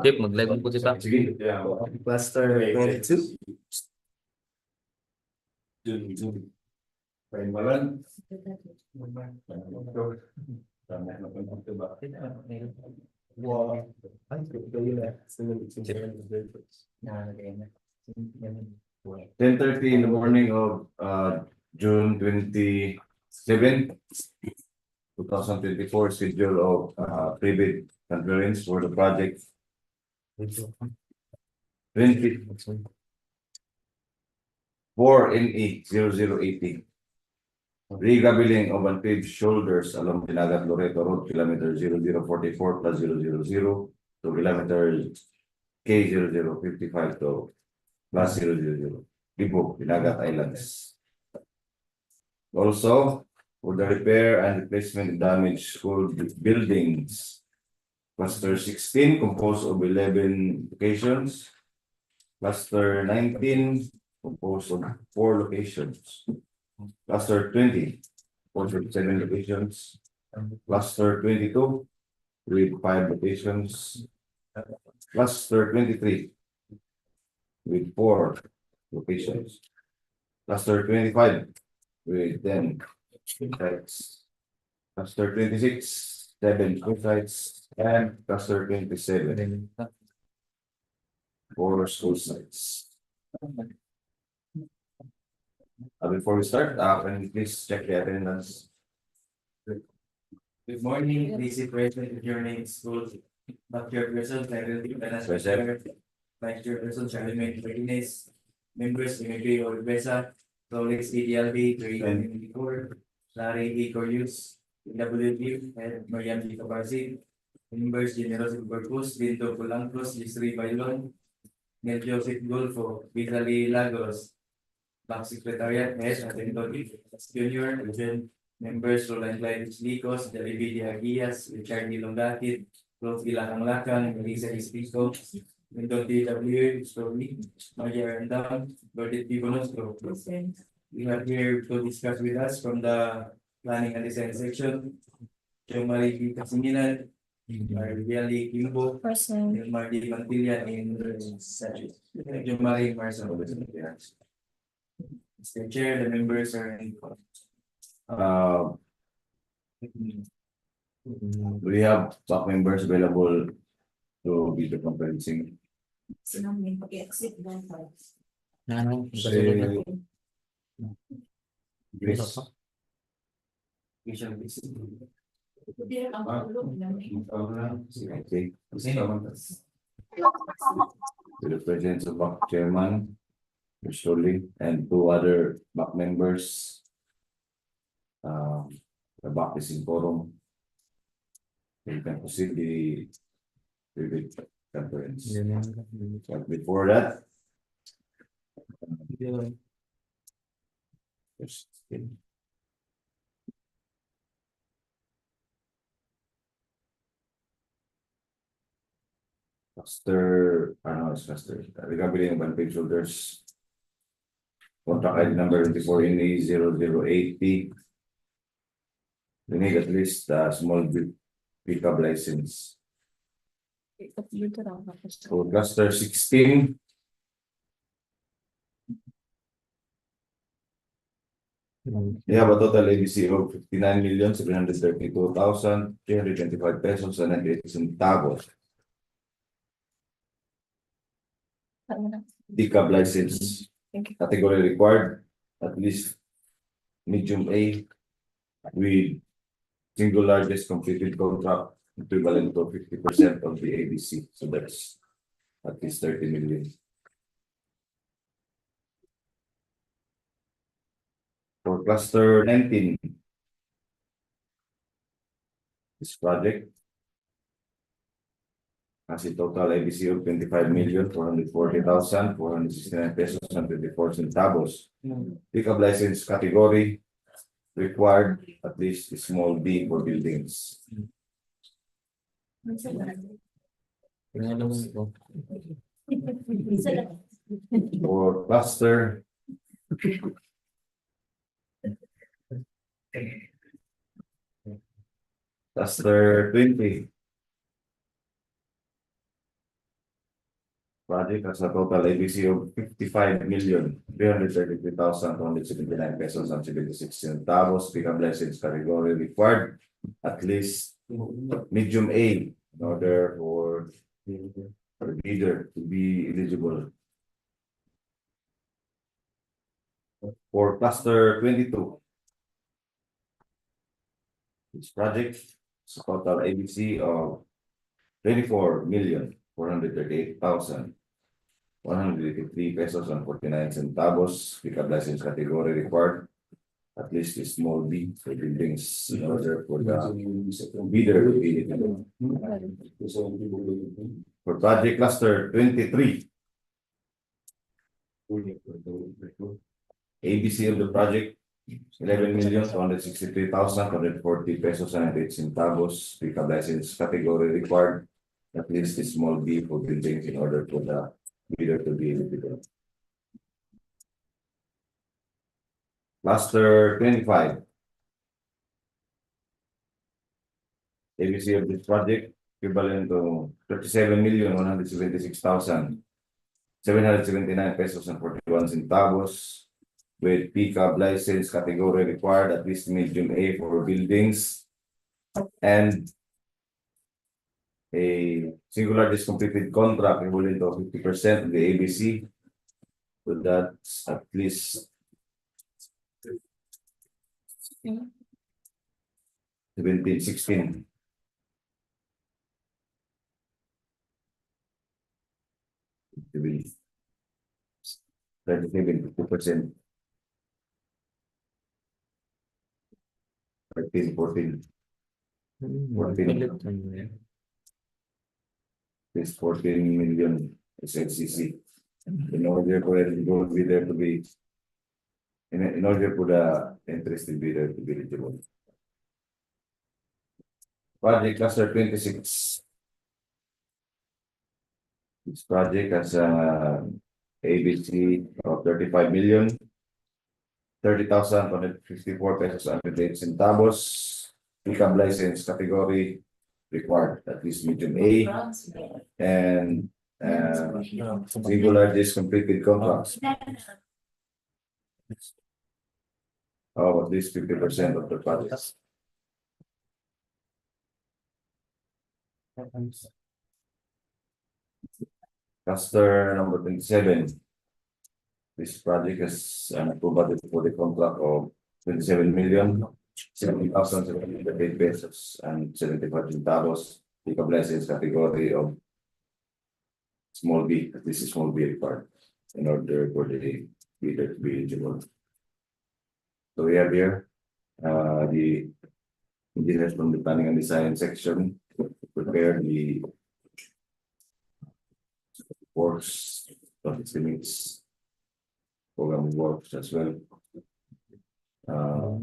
Tip, mag-live po kita. Cluster 22. Wow. 10:30 in the morning of June 27, 2024, schedule of private conference for the project 24 NE 0080. Regabeling of unpaved shoulders along Dinagat Loreto Road, kilometer 0044 plus 000 to kilometer K0055 to plus 000. Ibo, Dinagat Islands. Also, for the repair and replacement of damaged school buildings, Cluster 16, composed of 11 locations. Cluster 19, composed of 4 locations. Cluster 20, composed of 7 locations. Cluster 22, with 5 locations. Cluster 23, with 4 locations. Cluster 25, with 10 sites. Cluster 26, 7 sites. And cluster 27, 4 school sites. Before we start, can you please check the attendance? Good morning, please present if your name is school. Dr. Person, faculty, Present. Vice Chairperson, Charlemagne Martinez, members, Emigre Olbesa, Rolex DDLB, 394, Larry E. Corius, WW, and Mariam G. Cabarsi, members, General Burgos, Vinto Pulancos, Yusri Bailon, Nel Joseph Golfo, Vitali Lagos, Back Secretariat, S. Atento Junior, Agent, members, Roland Clyde Licos, Dalibi Aguias, Richard Nilongatit, Rose Ilakang-Lakang, Melissa Ispico, Window DPWH Story, Maria Arandam, Berdit Bibonosco. We have here to discuss with us from the Planning and Design section, Jomari Kasinginan, Ariali Kimbo, and Mardi Mantilla in the section. Jomari Marcel. Mr. Chair, the members are in. We have staff members available to be the conferencing. Please. Okay. To the presence of back chairman, Mr. Lee, and 2 other back members. The back is in forum. You can proceed the private conference. But before that, yes, okay. Regarding of unpaid shoulders. Contract ID number 24 NE 0080. We need at least a small pickup license. For cluster 16. We have a total ABC of 59,732,325 pesos and 98 centavos. Pickup license. Category required at least medium A with single largest completed contract equivalent to 50% of the ABC. So that's at least 30 million. For cluster 19, this project has a total ABC of 25,440,469 pesos and 24 centavos. Pickup license category required at least a small B for buildings. For cluster Cluster 20. Project has a total ABC of 55,333,279 pesos and 76 centavos. Pick-up license category required at least medium A in order for the bidder to be eligible. For cluster 22, this project is a total ABC of 24,438,183 pesos and 49 centavos. Pick-up license category required at least a small B for buildings in order for the bidder to be eligible. For project cluster 23, ABC of the project 11,263,140 pesos and 8 centavos. Pick-up license category required at least a small B for buildings in order for the bidder to be eligible. Cluster 25. ABC of this project equivalent to 37,176,779 pesos and 41 centavos. With pick-up license category required at least medium A for buildings and a singular discompleted contract equivalent to 50% of the ABC. So that's at least 16. To be 37, 50%. 14. This 14 million SLCC. In order for the gold bidder to be, in order for the interested bidder to be eligible. Project cluster 26. This project has a ABC of 35,030,154 pesos and 8 centavos. Pick-up license category required at least medium A and singular discompleted contracts of at least 50% of the project. Cluster number 27. This project has an approval for the contract of 27,070,708 pesos and 75 centavos. Pick-up license category of small B. This is small B required in order for the bidder to be eligible. So we have here the engineers from the planning and design section prepare the works, estimates, program works as well. We'll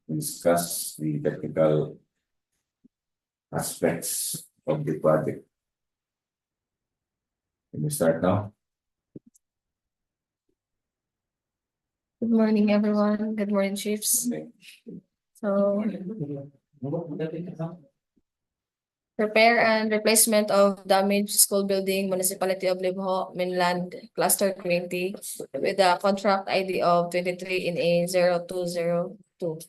discuss the technical aspects of the project. Can we start now? Good morning, everyone. Good morning, chiefs. So, repair and replacement of damaged school building, Municipality of Libho, Mainland, Cluster 20, with a contract ID of 23 in a 0202.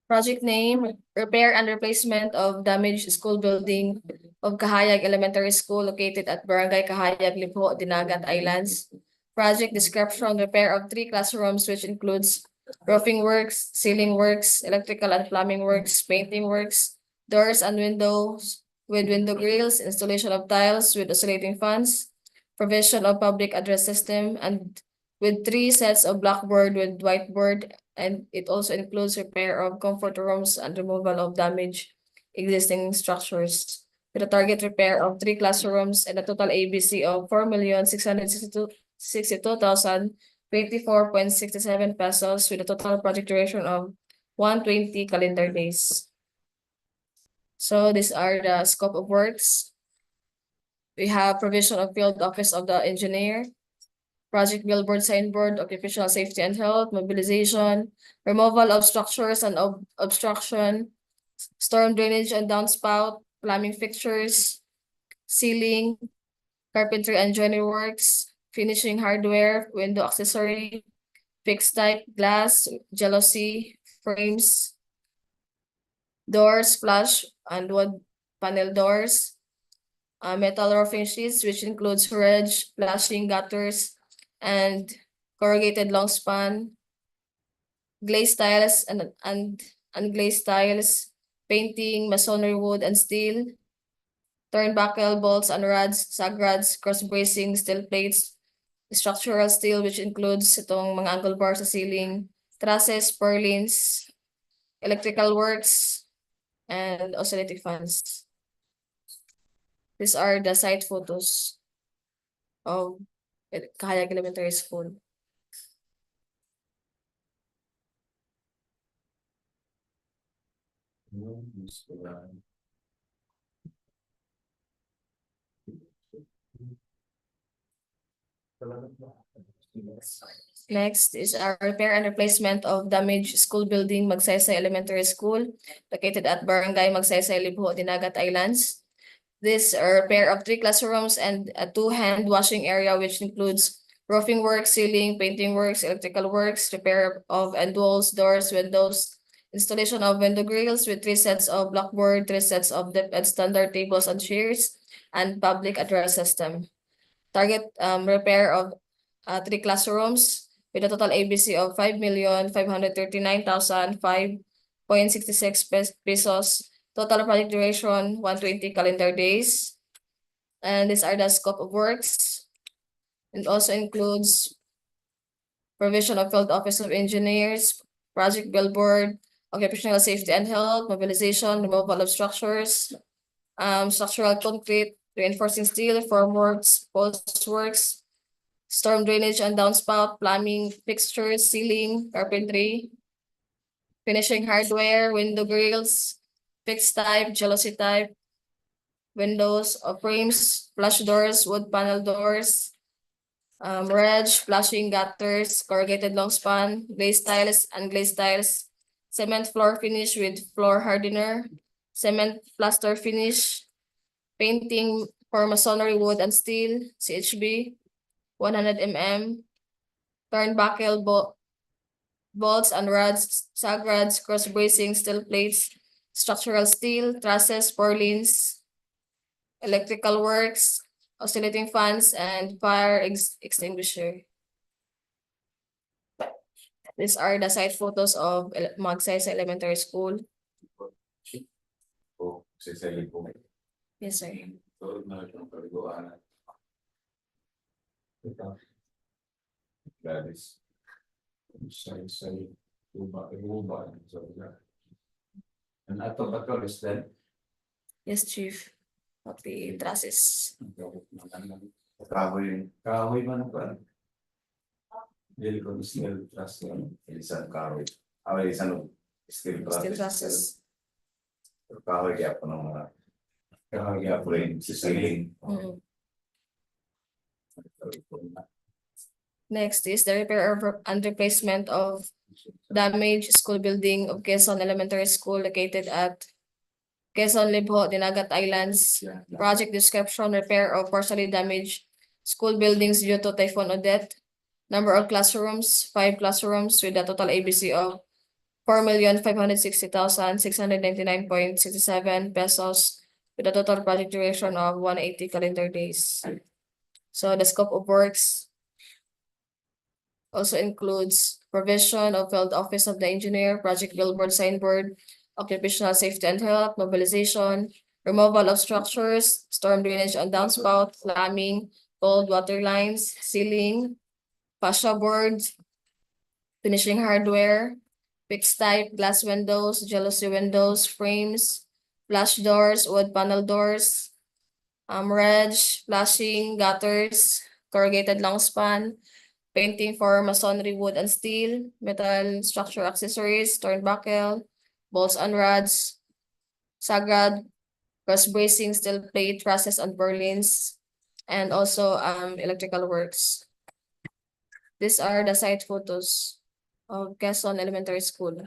Project name, repair and replacement of damaged school building of Kahayag Elementary School located at Barangay Kahayag, Libho, Dinagat Islands. Project description, repair of 3 classrooms, which includes roofing works, ceiling works, electrical and plumbing works, painting works, doors and windows with window grills, installation of tiles with oscillating fans, provision of public address system, and with 3 sets of blackboard with whiteboard, and it also includes repair of comfort rooms and removal of damaged existing structures. With a target repair of 3 classrooms and a total ABC of 4,662,000 24.67 pesos with a total project duration of 120 calendar days. So these are the scope of works. We have provision of field office of the engineer, project billboard, signboard, occupational safety and health, mobilization, removal of structures and obstruction, storm drainage and downspout, plumbing fixtures, ceiling, carpentry and joinery works, finishing hardware, window accessory, fixed type glass, jealousy, frames, doors, flush, and wood panel doors, metal roofing sheets, which includes ridge, flashing gutters, and corrugated long span, glazed tiles and unglazed tiles, painting, masonry wood and steel, turnbuckle, bolts and rods, sag rods, cross bracing, steel plates, structural steel, which includes itong mga angle bars sa ceiling, trusses, purlins, electrical works, and oscillating fans. These are the site photos of Kahayag Elementary School. Next is our repair and replacement of damaged school building, Magsaysay Elementary School, located at Barangay Magsaysay, Libho, Dinagat Islands. This repair of 3 classrooms and a 2 hand washing area, which includes roofing works, ceiling, painting works, electrical works, repair of end walls, doors, windows, installation of window grills with 3 sets of blackboard, 3 sets of depth and standard tables and chairs, and public address system. Target repair of 3 classrooms with a total ABC of 5,539,005.66 pesos. Total project duration 120 calendar days. And these are the scope of works. It also includes provision of field office of engineers, project billboard, occupational safety and health, mobilization, removal of structures, structural concrete, reinforcing steel, formworks, post works, storm drainage and downspout, plumbing fixtures, ceiling, carpentry, finishing hardware, window grills, fixed type, jealousy type, windows or frames, flush doors, wood panel doors, ridge, flashing gutters, corrugated long span, glazed tiles, unglazed tiles, cement floor finish with floor hardener, cement plaster finish, painting for masonry wood and steel, CHB, 100 mm, turnbuckle bolts and rods, sag rods, cross bracing, steel plates, structural steel, trusses, purlins, electrical works, oscillating fans, and fire extinguisher. These are the site photos of Magsaysay Elementary School. Oh, sisali po. Yes, sir. So, na itong Cabungaan. That is. Say, uba. And ato is that. Yes, Chief. Of the trusses. Kahoy man ba? Dili ko steel truss yan. Isang kahoy. Isang steel truss. Steel trusses. Kahoy kaya po ng mga kahoy kaya po rin sisaling. Next is the repair and replacement of damaged school building of Quezon Elementary School located at Quezon, Libho, Dinagat Islands. Project description, repair of partially damaged school buildings due to Typhoon Odette. Number of classrooms, 5 classrooms with a total ABC of 4,560,699.67 pesos with a total project duration of 180 calendar days. So the scope of works also includes provision of field office of the engineer, project billboard, signboard, occupational safety and health, mobilization, removal of structures, storm drainage and downspout, plumbing, cold water lines, ceiling, fascia boards, finishing hardware, fixed type, glass windows, jealousy windows, frames, flash doors, wood panel doors, ridge, flashing, gutters, corrugated long span, painting for masonry, wood and steel, metal structure accessories, turnbuckle, bolts and rods, sagrad, cross bracing, steel plate, trusses and purlins, and also electrical works. These are the site photos of Quezon Elementary School.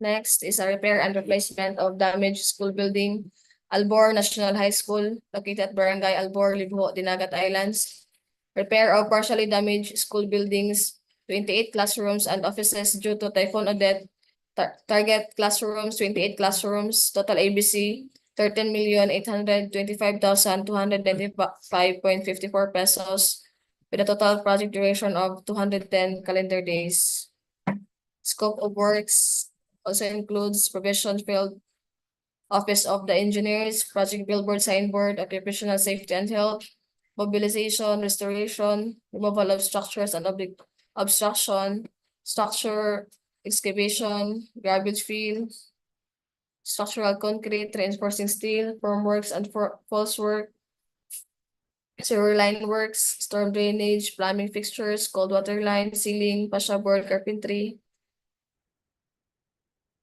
Next is a repair and replacement of damaged school building, Albor National High School, located at Barangay Albor, Libho, Dinagat Islands. Repair of partially damaged school buildings, 28 classrooms and offices due to Typhoon Odette. Target classrooms, 28 classrooms, total ABC, 13,825,295.54 pesos, with a total project duration of 210 calendar days. Scope of works also includes provision field, office of the engineers, project billboard, signboard, occupational safety and health, mobilization, restoration, removal of structures and obstruction, structure excavation, garbage field, structural concrete, reinforcing steel, formworks and false work, sewer line works, storm drainage, plumbing fixtures, cold water line, ceiling, fascia board, carpentry,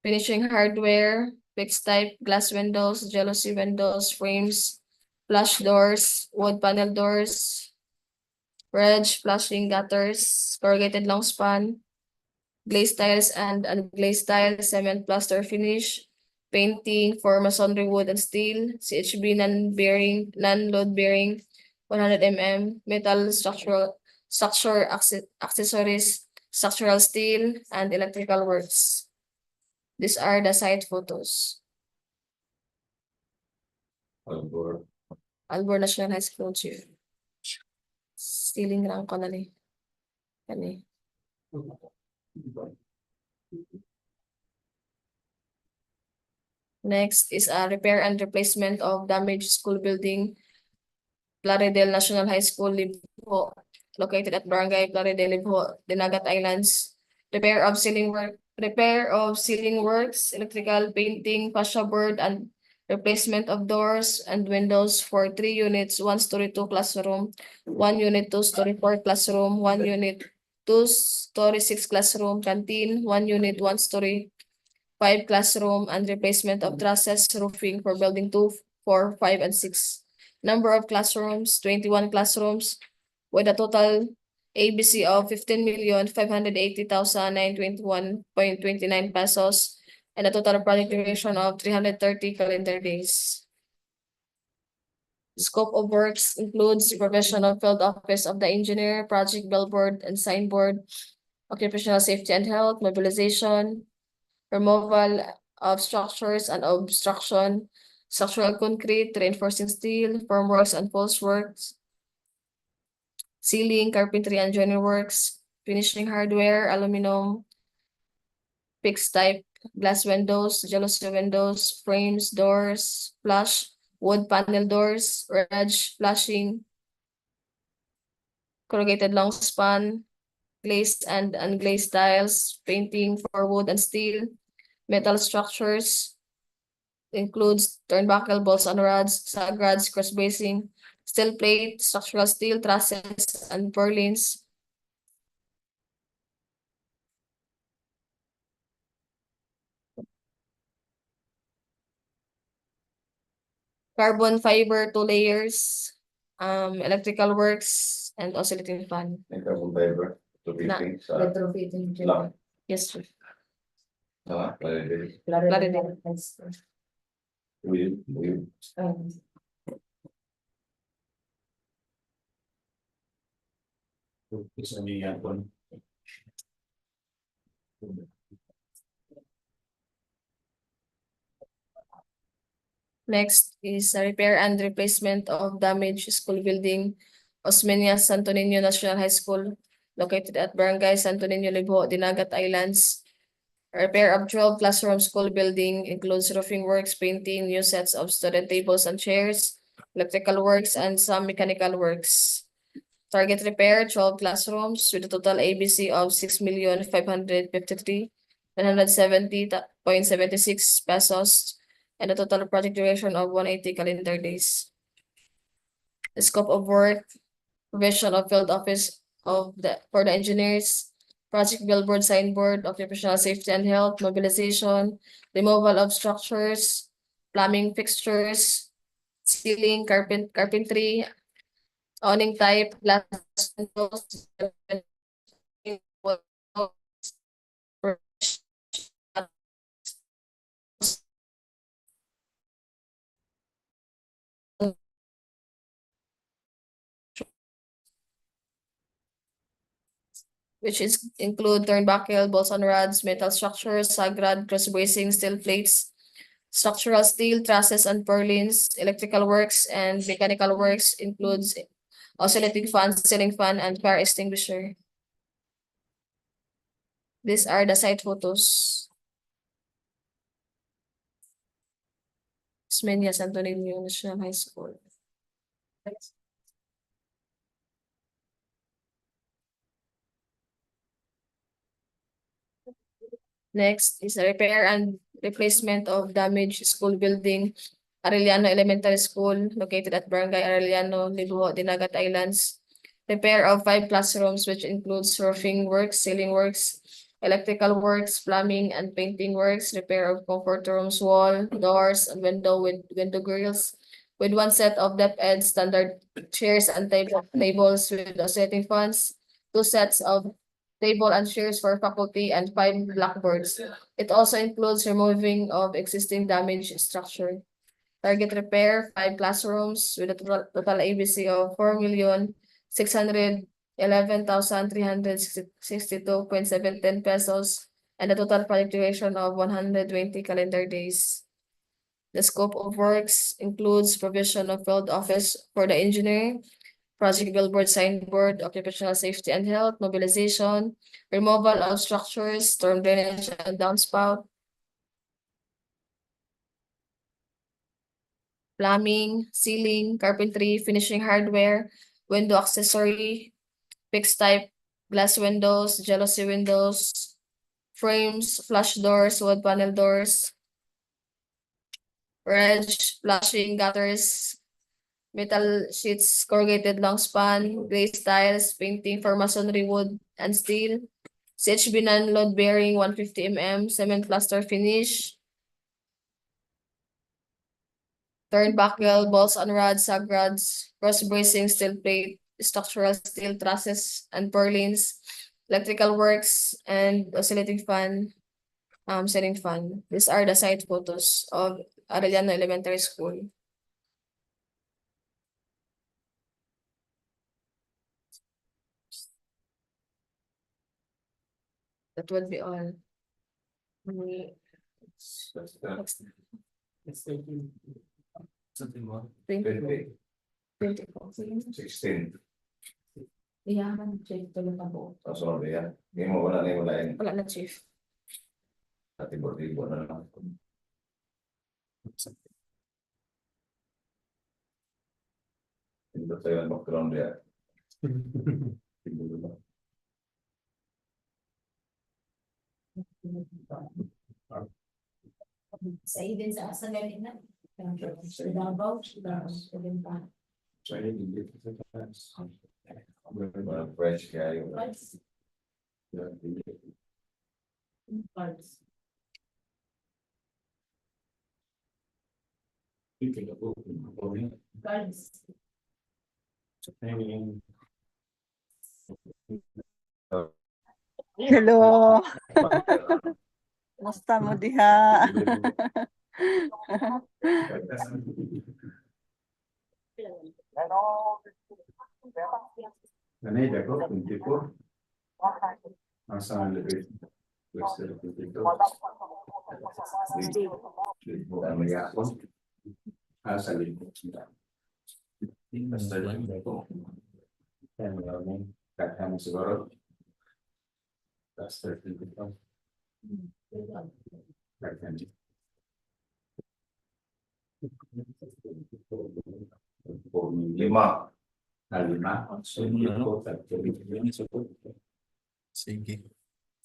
finishing hardware, fixed type, glass windows, jealousy windows, frames, flush doors, wood panel doors, bridge, flashing gutters, corrugated long span, glazed tiles and unglazed tiles, cement plaster finish, painting for masonry, wood and steel, CHB non-load bearing, 100 mm, metal structure accessories, structural steel, and electrical works. These are the site photos. Albor. Albor National High School Chief. Stealing lang ko na ni. Kani. Next is a repair and replacement of damaged school building, Plaridel National High School, Libho, located at Barangay Plaridel, Libho, Dinagat Islands. Repair of ceiling works, electrical painting, fascia board, and replacement of doors and windows for 3 units, 1-story 2 classroom, 1 unit 2-story 4 classroom, 1 unit 2-story 6 classroom, canteen, 1 unit 1-story 5 classroom, and replacement of trusses roofing for building 2, 4, 5, and 6. Number of classrooms, 21 classrooms, with a total ABC of 15,580,921.29 pesos, and a total project duration of 330 calendar days. Scope of works includes provision of field office of the engineer, project billboard and signboard, occupational safety and health, mobilization, removal of structures and obstruction, structural concrete, reinforcing steel, formworks and false works, ceiling, carpentry and joinery works, finishing hardware, aluminum, fixed type, glass windows, jealousy windows, frames, doors, flush, wood panel doors, wedge, flashing, corrugated long span, glazed and unglazed tiles, painting for wood and steel, metal structures, includes turnbuckle, bolts and rods, sagrads, cross bracing, steel plate, structural steel, trusses, and purlins. Carbon fiber, 2 layers, electrical works, and oscillating fan. And carbon fiber. To be Na- things sa Retrofitting. lang. Yes, sir. Plaridel. Plaridel. Will. Isa niya yan. Next is a repair and replacement of damaged school building, Osmeña Santo Niño National High School, located at Barangay Santo Niño, Libho, Dinagat Islands. Repair of 12 classroom school building includes roofing works, painting, new sets of student tables and chairs, electrical works, and some mechanical works. Target repair, 12 classrooms with a total ABC of 6,553,970.76 pesos and a total project duration of 180 calendar days. The scope of work, provision of field office for the engineers, project billboard, signboard, occupational safety and health, mobilization, removal of structures, plumbing fixtures, ceiling, carpentry, awning type, glass windows, which include turnbuckle, bolts on rods, metal structures, sagrad, cross bracing, steel plates, structural steel, trusses and purlins, electrical works and mechanical works includes oscillating fan, ceiling fan, and fire extinguisher. These are the site photos. Smenia Santo Niño National High School. Next is the repair and replacement of damaged school building, Arellano Elementary School, located at Barangay Arellano, Libuho, Dinagat Islands. Repair of 5 classrooms, which includes roofing works, ceiling works, electrical works, plumbing and painting works, repair of comfort rooms, wall, doors, and window grills, with 1 set of depth-ed standard chairs and tables with oscillating fans, 2 sets of table and chairs for faculty, and 5 blackboards. It also includes removing of existing damaged structure. Target repair, 5 classrooms with a total ABC of 4,611,362.710 pesos and a total project duration of 120 calendar days. The scope of works includes provision of field office for the engineer, project billboard, signboard, occupational safety and health, mobilization, removal of structures, storm drainage and downspout, plumbing, ceiling, carpentry, finishing hardware, window accessory, fixed type, glass windows, jealousy windows, frames, flush doors, wood panel doors, wedge, flashing gutters, metal sheets, corrugated long span, glazed tiles, painting for masonry wood and steel, CHB non-load bearing 150 mm, cement plaster finish, turnbuckle, balls on rods, sag rods, cross bracing, steel plate, structural steel trusses and purlins, electrical works, and oscillating fan, ceiling fan. These are the site photos of Arellano Elementary School. That would be all. Next. Something more. 20, 24. 16. Yeah, check tuloy na po. Kasunod yan. Hindi mo wala na yung wala yun. Wala na, Chief. Tibo-tibo na lang. Hindi tayo ang background yan. Tibo na. Sa idin sa asa galing na. Sa Davao, sa pa. Try to get the class. Mga fresh kayo. Parts. Cards. Hello. Musta mo diha? Nanay, dako, 24. Asa ang libit? Western 22. Bukan magyakon. Asa libit. Basta lang dako. Kaya maraming kakang siguro. That's 32. Kakang. 5. Halima. Sige.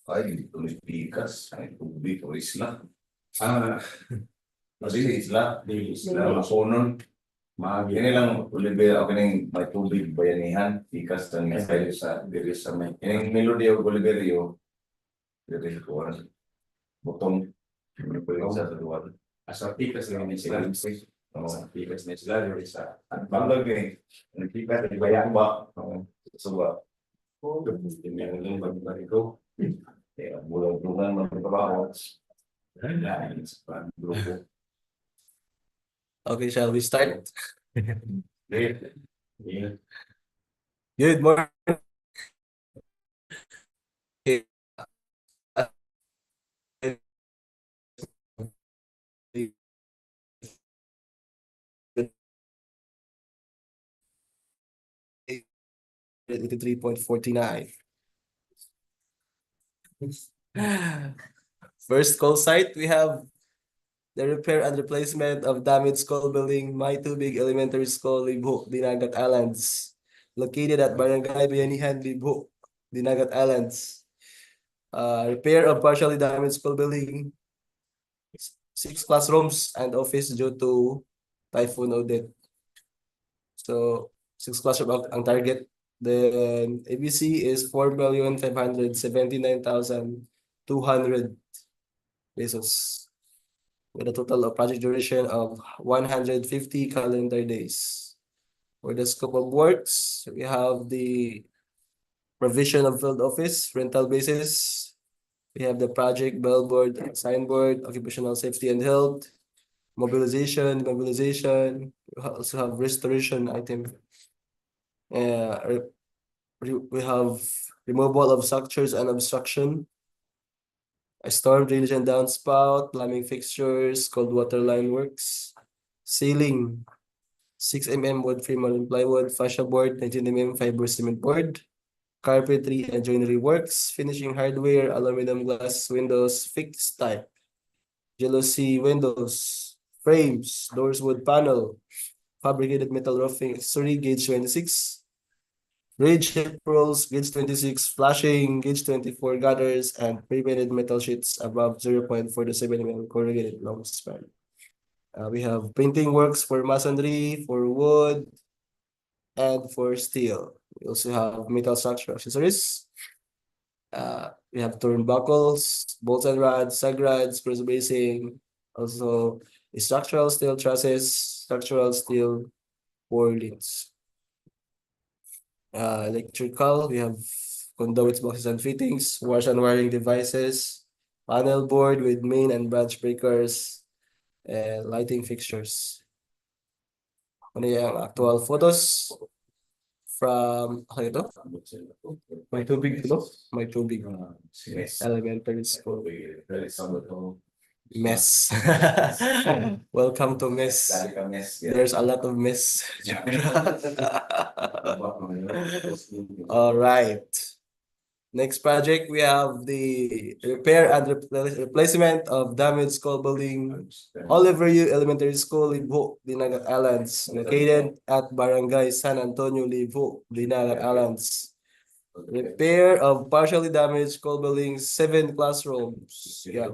Ay, dito may pikas. Ay, tubig o isla. Kasi isla. Isla, mapunon. Yan lang, Olivera, okay na yung may tubig, bayanihan, pikas, na nga tayo sa diri sa may. Yung melody o Oliverio, diri ko, butong, ano po yung sa luwal. Asa pikas lang ni sila. Oo. Pikas na sila diri sa Balag eh. Nagpikat, ibayan ba? Suba. Hindi lang bagbalik ko. Kaya bulang-bulang magtrabaho. Lain sa Grupo. Okay, shall we start? Yeah. Good morning. Okay. 83.49. First call site, we have the repair and replacement of damaged school building, My Tubig Elementary School, Libho, Dinagat Islands, located at Barangay Bayanihan, Libho, Dinagat Islands. Repair of partially damaged school building, 6 classrooms and office due to Typhoon Odette. So 6 classrooms ang target. Then ABC is 4,579,200 pesos with a total of project duration of 150 calendar days. For the scope of works, we have the provision of field office, rental basis. We have the project, billboard, signboard, occupational safety and health, mobilization. We also have restoration item. We have removal of structures and obstruction, a storm drainage and downspout, plumbing fixtures, cold water line works, ceiling, 6 mm wood frame and plywood, fascia board, 19 mm fiber cement board, carpentry and joinery works, finishing hardware, aluminum glass windows, fixed type, jealousy windows, frames, doors wood panel, fabricated metal roofing, accessory, gauge 26, ridge hip rolls, gauge 26, flashing, gauge 24 gutters, and pre-painted metal sheets above 0.47 mm corrugated long span. We have painting works for masonry, for wood, and for steel. We also have metal structure accessories. We have turnbuckles, bolts and rods, sag rods, screws bracing, also structural steel trusses, structural steel purlins. Electrical, we have conduits, boxes, and fittings, wash and wiring devices, panel board with main and branch breakers, and lighting fixtures. Ano yung actual photos from, ano ito? May tubig ito? May tubig. Elementary school. Mess. Welcome to mess. There's a lot of mess. All right. Next project, we have the repair and replacement of damaged school building, Oliver U Elementary School, Libho, Dinagat Islands, located at Barangay San Antonio, Libho, Dinagat Islands. Repair of partially damaged school buildings, 7 classrooms. Yeah.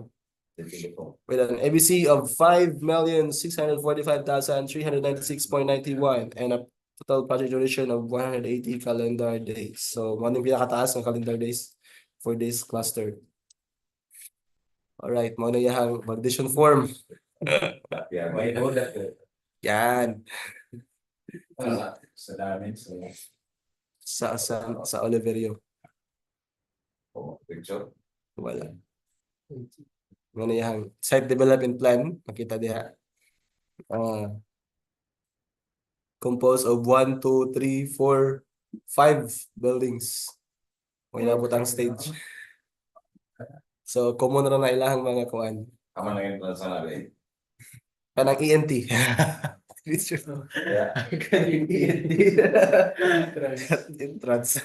With an ABC of 5,645,396.91 and a total project duration of 180 calendar days. So, ano yung pinakataas ng calendar days for this cluster? Alright, muna yung validation form. Yan. Sa dami Sa Oliverio. Picture. Wala. Muna yung site development plan. Makita diha. Composed of 1, 2, 3, 4, 5 buildings. May nabot ang stage. So, common na ilahang mga kuan. Tama na yun sa nabi. Kanang ENT. Kanang ENT. Entrance.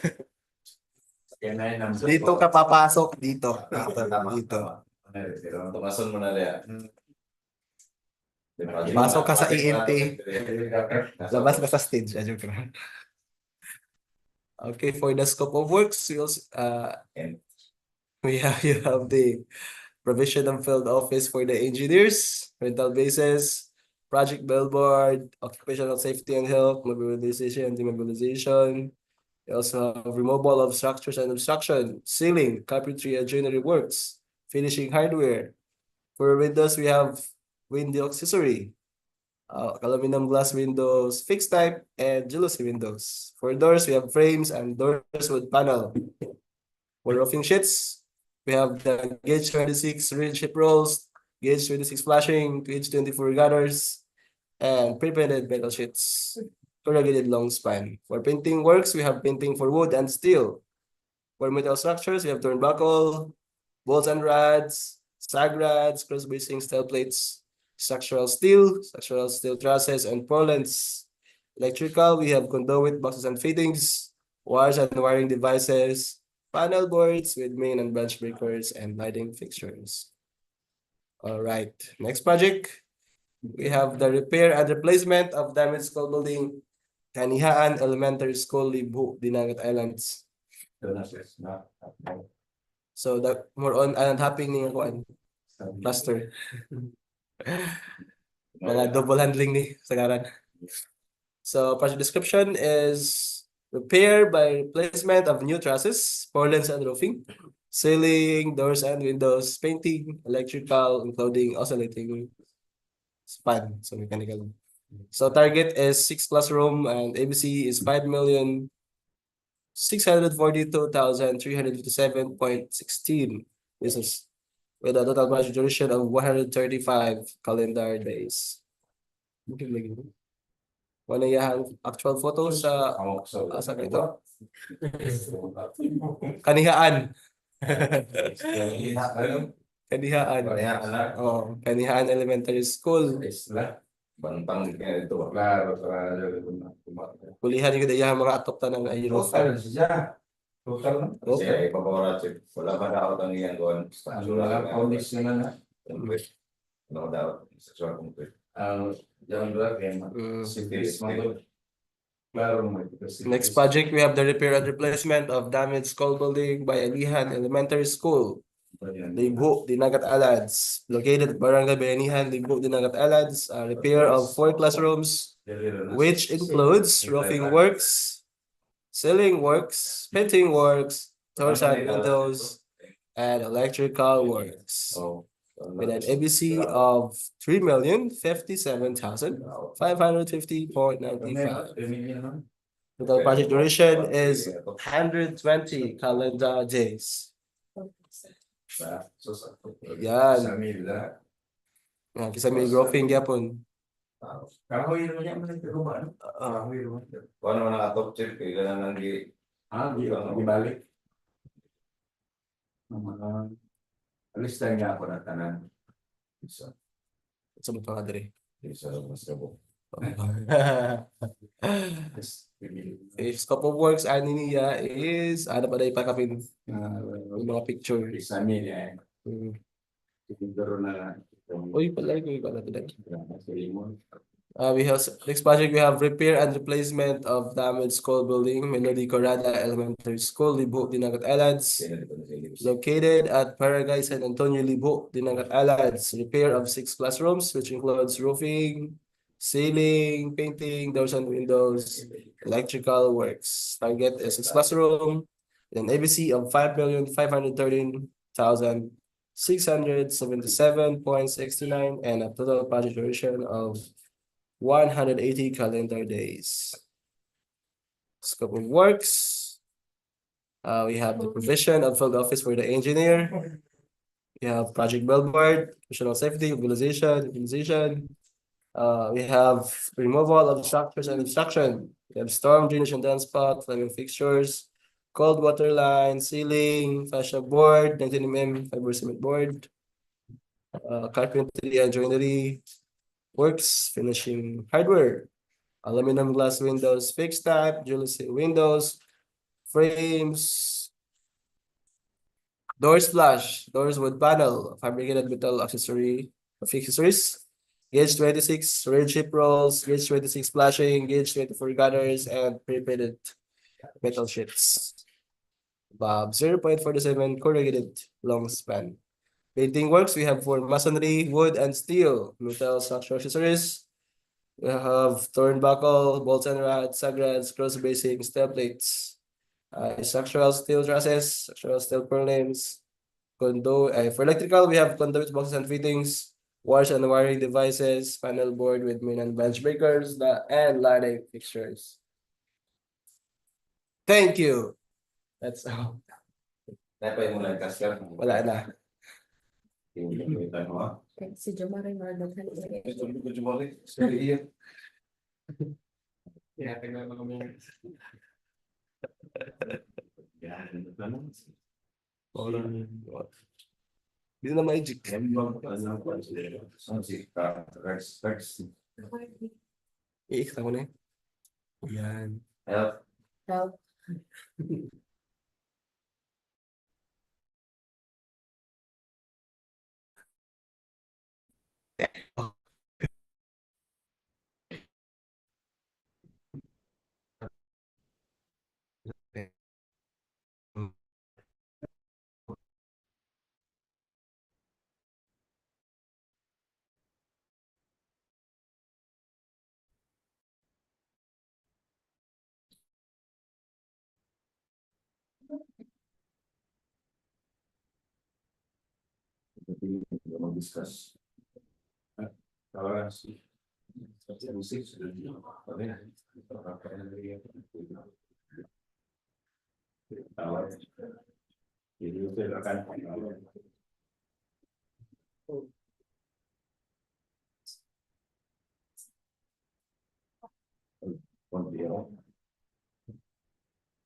Dito ka papasok. Dito. Dito. Pero tumason mo na liya. Pasok ka sa ENT. Labas ka sa stage. Okay, for the scope of works, we also And you have the provision of field office for the engineers, rental bases, project billboard, occupational safety and health, mobilization and demobilization. We also have removal of structures and obstruction, ceiling, carpentry and joinery works, finishing hardware. For windows, we have window accessory, aluminum glass windows, fixed type, and jealousy windows. For doors, we have frames and doors with panel. For roofing sheets, we have the gauge 26 real ship rolls, gauge 26 flashing, gauge 24 gutters, and pre-painted metal sheets. Corrugated long span. For painting works, we have painting for wood and steel. For metal structures, we have turnbuckle, bolts and rods, sag rods, cross bracing steel plates, structural steel trusses, and purlins. Electrical, we have conduit boxes and fittings, wires and wiring devices, panel boards with main and branch breakers, and lighting fixtures. All right, next project. We have the repair and replacement of damaged school building, Kanihaan Elementary School, Libu, Dinagat Islands. So the more on island hopping ni kuan cluster. Mga double handling ni sagaran. So project description is repair by replacement of new trusses, purlins and roofing, ceiling, doors and windows, painting, electrical, including oscillating span, so mechanical. So target is 6 classroom and ABC is 5,642,357.16 pesos with a total project duration of 135 calendar days. Wala yung actual photo sa asa ito. Kanihaan. Kanihaan. Oh, Kanihaan Elementary School. bantang kaya ito, klaro, Kulihan yung dayang mga atop tanang ay total siya. Total na. Okay. Siya, ipapawaratid. Wala pa daw ang iyan doon. Wala foundation na na. Wala daw. Sa suwag kong ito. Diyan doon, Next project, we have the repair and replacement of damaged school building by Alihan Elementary School, Libu, Dinagat Islands, located at Barangay Bayanihan, Libu, Dinagat Islands. Repair of 4 classrooms, which includes roofing works, ceiling works, painting works, doors and windows, and electrical works. With an ABC of 3,057,550.95. Total project duration is 120 calendar days. Yan. Kisa may roofing yapon. Kahoy naman yan, man ito ba? Kahoy naman. Kung ano man ang top chip, kailangan nang Di balik. Alista niya ako na tanan. isa. Sa mga padre. Isa mas kabo. Scope of works ani niya is ano pa dahil pakapin yung mga picture. Isa niya eh. Siguro na. Uy, pala ko pala today. We have next project. We have repair and replacement of damaged school building, Melody Corrada Elementary School, Libu, Dinagat Islands, located at Barangay San Antonio, Libu, Dinagat Islands. Repair of 6 classrooms, which includes roofing, ceiling, painting, doors and windows, electrical works. Target is 6 classroom, an ABC of 5,513,677.69 and a total project duration of 180 calendar days. Scope of works. We have the provision of field office for the engineer. We have project billboard, professional safety, mobilization. We have removal of structures and obstruction. We have storm drainage and downspout, flaming fixtures, cold water line, ceiling, fascia board, 19 mm fiber cement board, carpentry and joinery works, finishing hardware, aluminum glass windows, fixed type, jealousy windows, frames, doors flush, doors with panel, fabricated metal accessories, gauge 26 rail ship rolls, gauge 26 flashing, gauge 24 gutters, and pre-painted metal sheets. Bob 0.47 corrugated long span. Painting works, we have for masonry, wood, and steel. Metal structural accessories. We have turnbuckle, bolts and rods, sagrats, cross bracing, steel plates. Structural steel trusses, structural steel purlins. For electrical, we have conduits, boxes, and fittings, wires and wiring devices, panel board with main and branch breakers, and lighting fixtures. Thank you. That's all. Napay mo lang kasya. Wala na. Si Jomari Marlon. Hindi na magic. Iikta ko na eh. Yan. Help. Mag-discuss.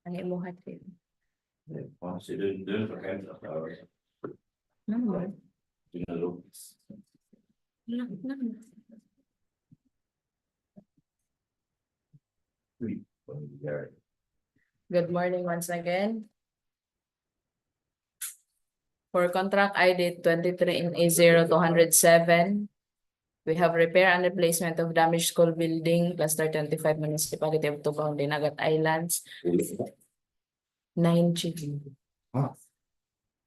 Ang imuhat rin. Good morning once again. For contract ID 23A0207, we have repair and replacement of damaged school building, cluster 25, municipality of Cabungaan, Dinagat Islands, 9G. Ah.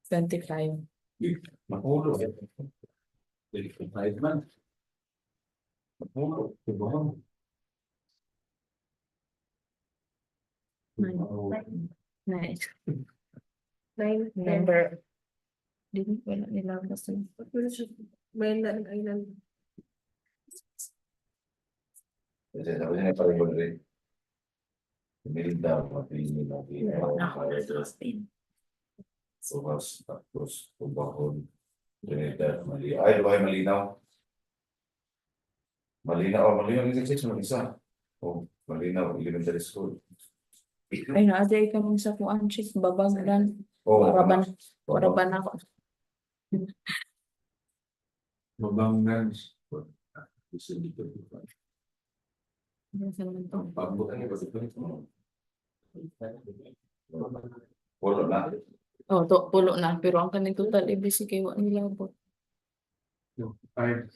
25. Mapulo. 5 man. Mapulo. Tibahon. Nice. Number. Didn't wala nila basta. May island. Kasi sabi niya parang ba rin. Melinda, mapili Sumas, tapos Tubahon, Trinidad, Mali. Ay, ba kayo malinaw? Malinaw yung exercise ng isa. Malinaw, elementary school. Ay, na-aday ka mong sa kuan, chief, babagdan. Waraban ako. Mabangan. Polo na. Pulo na, pero ang kaning total ABC kay wa nila abot. $35.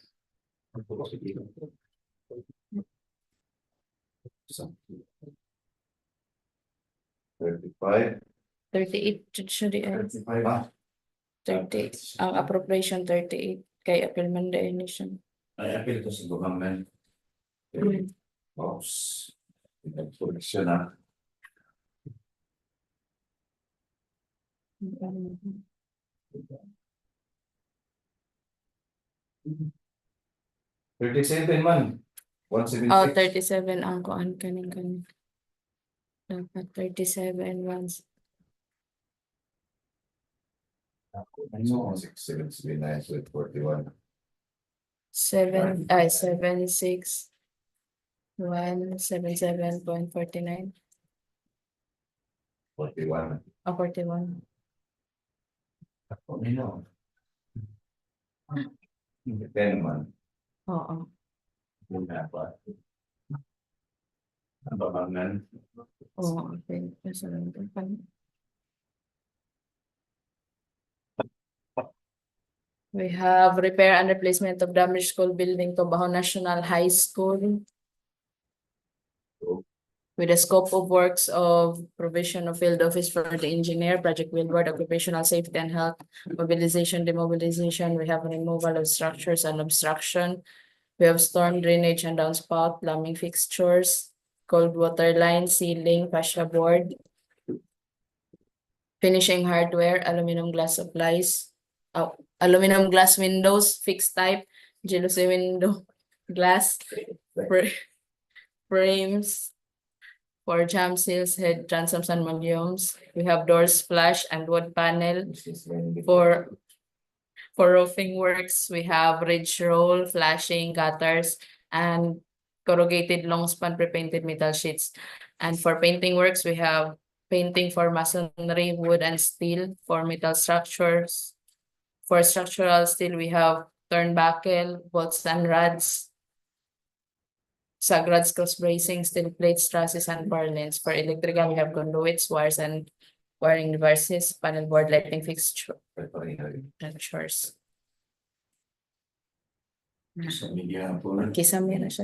38 siya di ay. 38. Ang 38. appropriation 38 kay April Monday ni siya. Ay, apil ito sa government. Oops. Nag-production na. $37 man. Oh, 176. 37 ang kuan kaning. Dapat 37 once. Ano? 679 with 41. 76 177.49. 41. 41. Ano? 10 man. Oo. Yung dapat. Ang babangan. Oo, okay. We have repair and replacement of damaged school building to Cabungaan National High School. with the scope of works of provision of field office for the engineer, project billboard, occupational safety and health, mobilization, demobilization. We have removal of structures and obstruction. We have storm drainage and downspout, plumbing fixtures, cold water line, ceiling, fascia board, finishing hardware, aluminum glass supplies, aluminum glass windows, fixed type, jealousy window, glass, frames for jam seals, head transoms and mullions. We have doors, flash, and wood panel. For roofing works, we have ridge roll, flashing, gutters, and corrugated long span pre-painted metal sheets. And for painting works, we have painting for masonry, wood, and steel. For metal structures, for structural steel, we have turnbuckle, bolts and rods, sagrads, cross bracing, steel plates, trusses, and purlins. For electrical, we have conduits, wires, and wiring devices, panel board, lighting fixtures. Kisame na siya.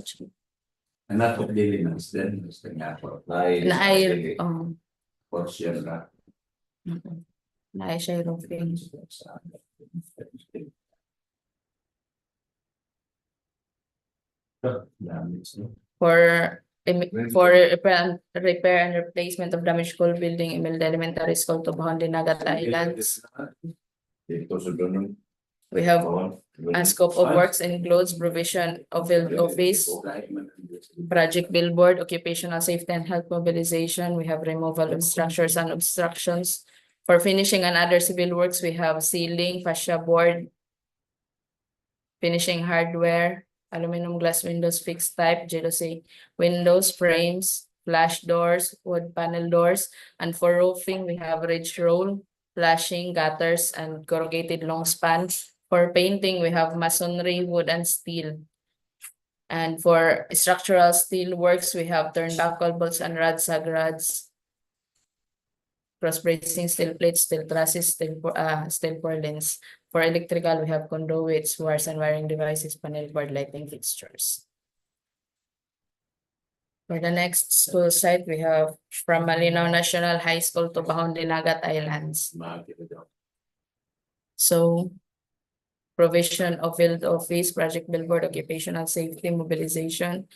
Anak ko dili na stand nga po. Na ay, Portion na. na ay siya roofing. For repair and replacement of damaged school building, Emil Elementary School to Bahon Dinagat Islands. Dito sa ganun. We have a scope of works includes provision of field office, project billboard, occupational safety and health mobilization. We have removal of structures and obstructions. For finishing and other civil works, we have ceiling, fascia board, finishing hardware, aluminum glass windows, fixed type, jealousy windows, frames, flash doors, wood panel doors. And for roofing, we have ridge roll, flashing, gutters, and corrugated long spans. For painting, we have masonry, wood, and steel. And for structural steel works, we have turnbuckle, bolts and rods, sagrads, cross bracing, steel plates, steel trusses, steel purlins. For electrical, we have conduits, wires and wiring devices, panel board, lighting fixtures. For the next school site, we have from Malinaw National High School to Bahon Dinagat Islands. So, provision of field office, project billboard, occupational safety, mobilization.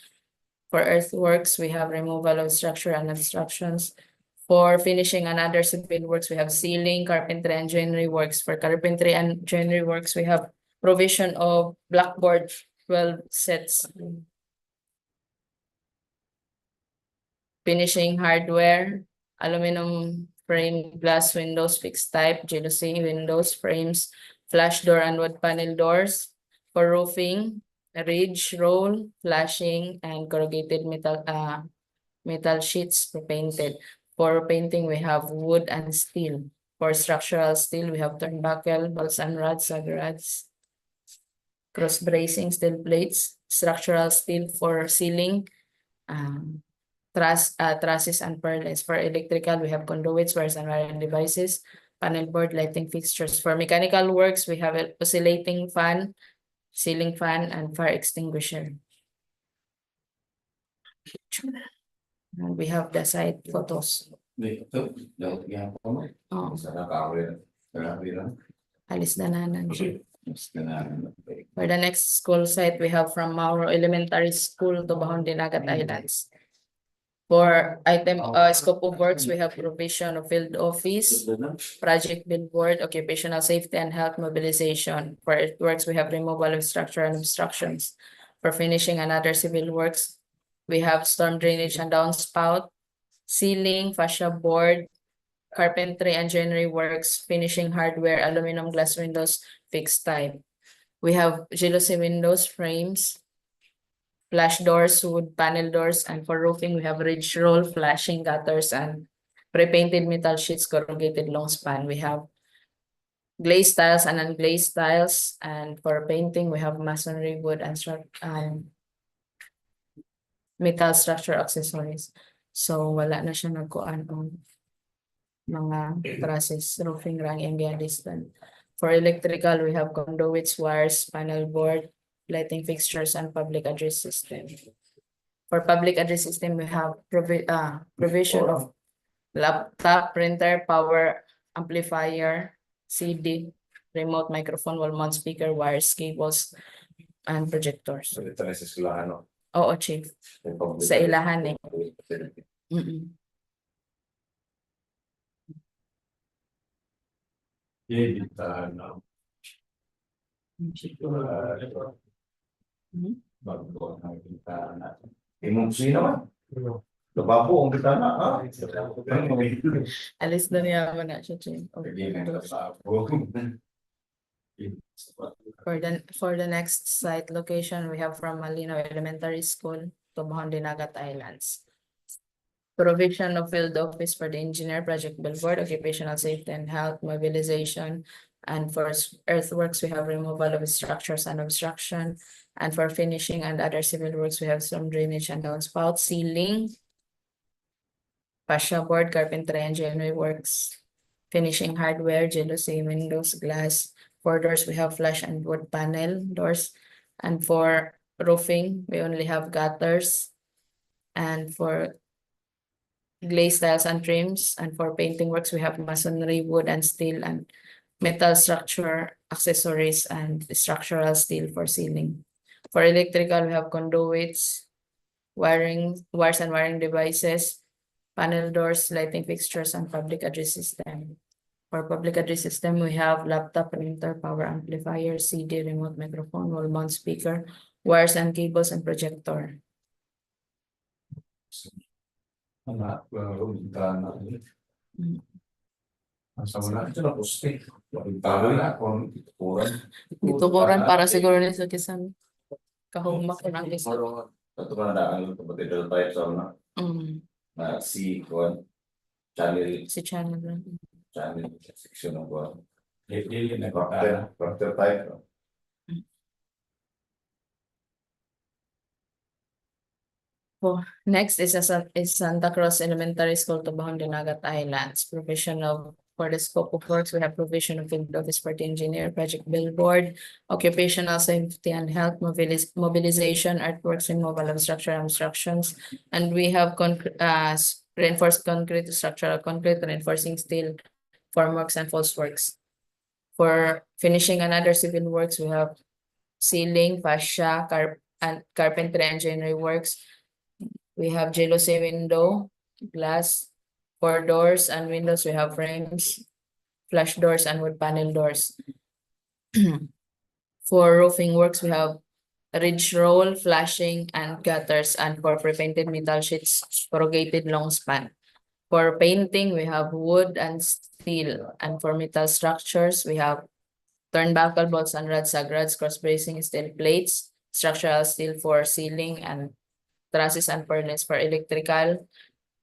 For earthworks, we have removal of structure and obstructions. For finishing and other civil works, we have ceiling, carpentry, and joinery works. For carpentry and joinery works, we have provision of blackboard 12 sets. Finishing hardware, aluminum frame, glass windows, fixed type, jealousy windows, frames, flash door and wood panel doors. For roofing, ridge roll, flashing, and corrugated metal sheets painted. For painting, we have wood and steel. For structural steel, we have turnbuckle, bolts and rods, sagrads, cross bracing, steel plates, structural steel for ceiling, trusses and purlins. For electrical, we have conduits, wires and wiring devices, panel board, lighting fixtures. For mechanical works, we have an oscillating fan, ceiling fan, and fire extinguisher. And we have the site photos. Oh, alis na nanan siya. For the next school site, we have from Mauro Elementary School to Bahon Dinagat Islands. For item scope of works, we have provision of field office, project billboard, occupational safety and health mobilization. For earthworks, we have removal of structure and obstructions. For finishing and other civil works, we have storm drainage and downspout, ceiling, fascia board, carpentry and joinery works, finishing hardware, aluminum glass windows, fixed type. We have jealousy windows, frames, flash doors, wood panel doors, and for roofing, we have ridge roll, flashing, gutters, and pre-painted metal sheets, corrugated long span. We have glazed tiles and unglazed tiles, and for painting, we have masonry, wood, and metal structure accessories. So, wala na siya nagkuan on mga trusses, roofing, rang, distant. For electrical, we have conduits, wires, panel board, lighting fixtures, and public address system. For public address system, we have provision of laptop, printer, power amplifier, CD, remote microphone, wall mount speaker, wires, cables, and projectors. So ito na sa eskwelahan, no? Oo, chief. Sa ilahan eh. Mm-mm. Imong sino naman? Lababo ang kita na, ah. Alis na niya ako na siya, chief. For the next site location, we have from Malinaw Elementary School to Bahon Dinagat Islands. Provision of field office for the engineer, project billboard, occupational safety and health, mobilization. And for earthworks, we have removal of structures and obstruction. And for finishing and other civil works, we have some drainage and downspout, ceiling, fascia board, carpentry and joinery works, finishing hardware, jealousy, windows, glass. For doors, we have flush and wood panel doors. And for roofing, we only have gutters. And for glaze tiles and trims. And for painting works, we have masonry, wood and steel, and metal structure, accessories, and structural steel for ceiling. For electrical, we have conduits, wires and wiring devices, panel doors, lighting fixtures, and public address system. For public address system, we have laptop, printer, power amplifier, CD, remote microphone, wall mount speaker, wires and cables, and projector. Itukuran para siguro ni sa kisan kahumak ng isa. Ito ka na daan, kapatid tayo sa una. Na si Juan, channel section ng Juan. Factor type. Next is Santa Cruz Elementary School to Bahon Dinagat Islands. Provision of for the scope of works, we have provision of field office for the engineer, project billboard, occupational safety and health, mobilization, earthworks, removal of structural obstructions, and we have reinforced concrete, structural concrete, reinforcing steel, formworks and false works. For finishing and other civil works, we have ceiling, fascia, carpentry and joinery works. We have jealousy window, glass. For doors and windows, we have frames, flush doors, and wood panel doors. For roofing works, we have ridge roll, flashing, and gutters, and for pre-painted metal sheets, corrugated long span. For painting, we have wood and steel, and for metal structures, we have turnbuckle bolts and rods, sag rods, cross bracing steel plates, structural steel for ceiling, and trusses and purlins. For electrical,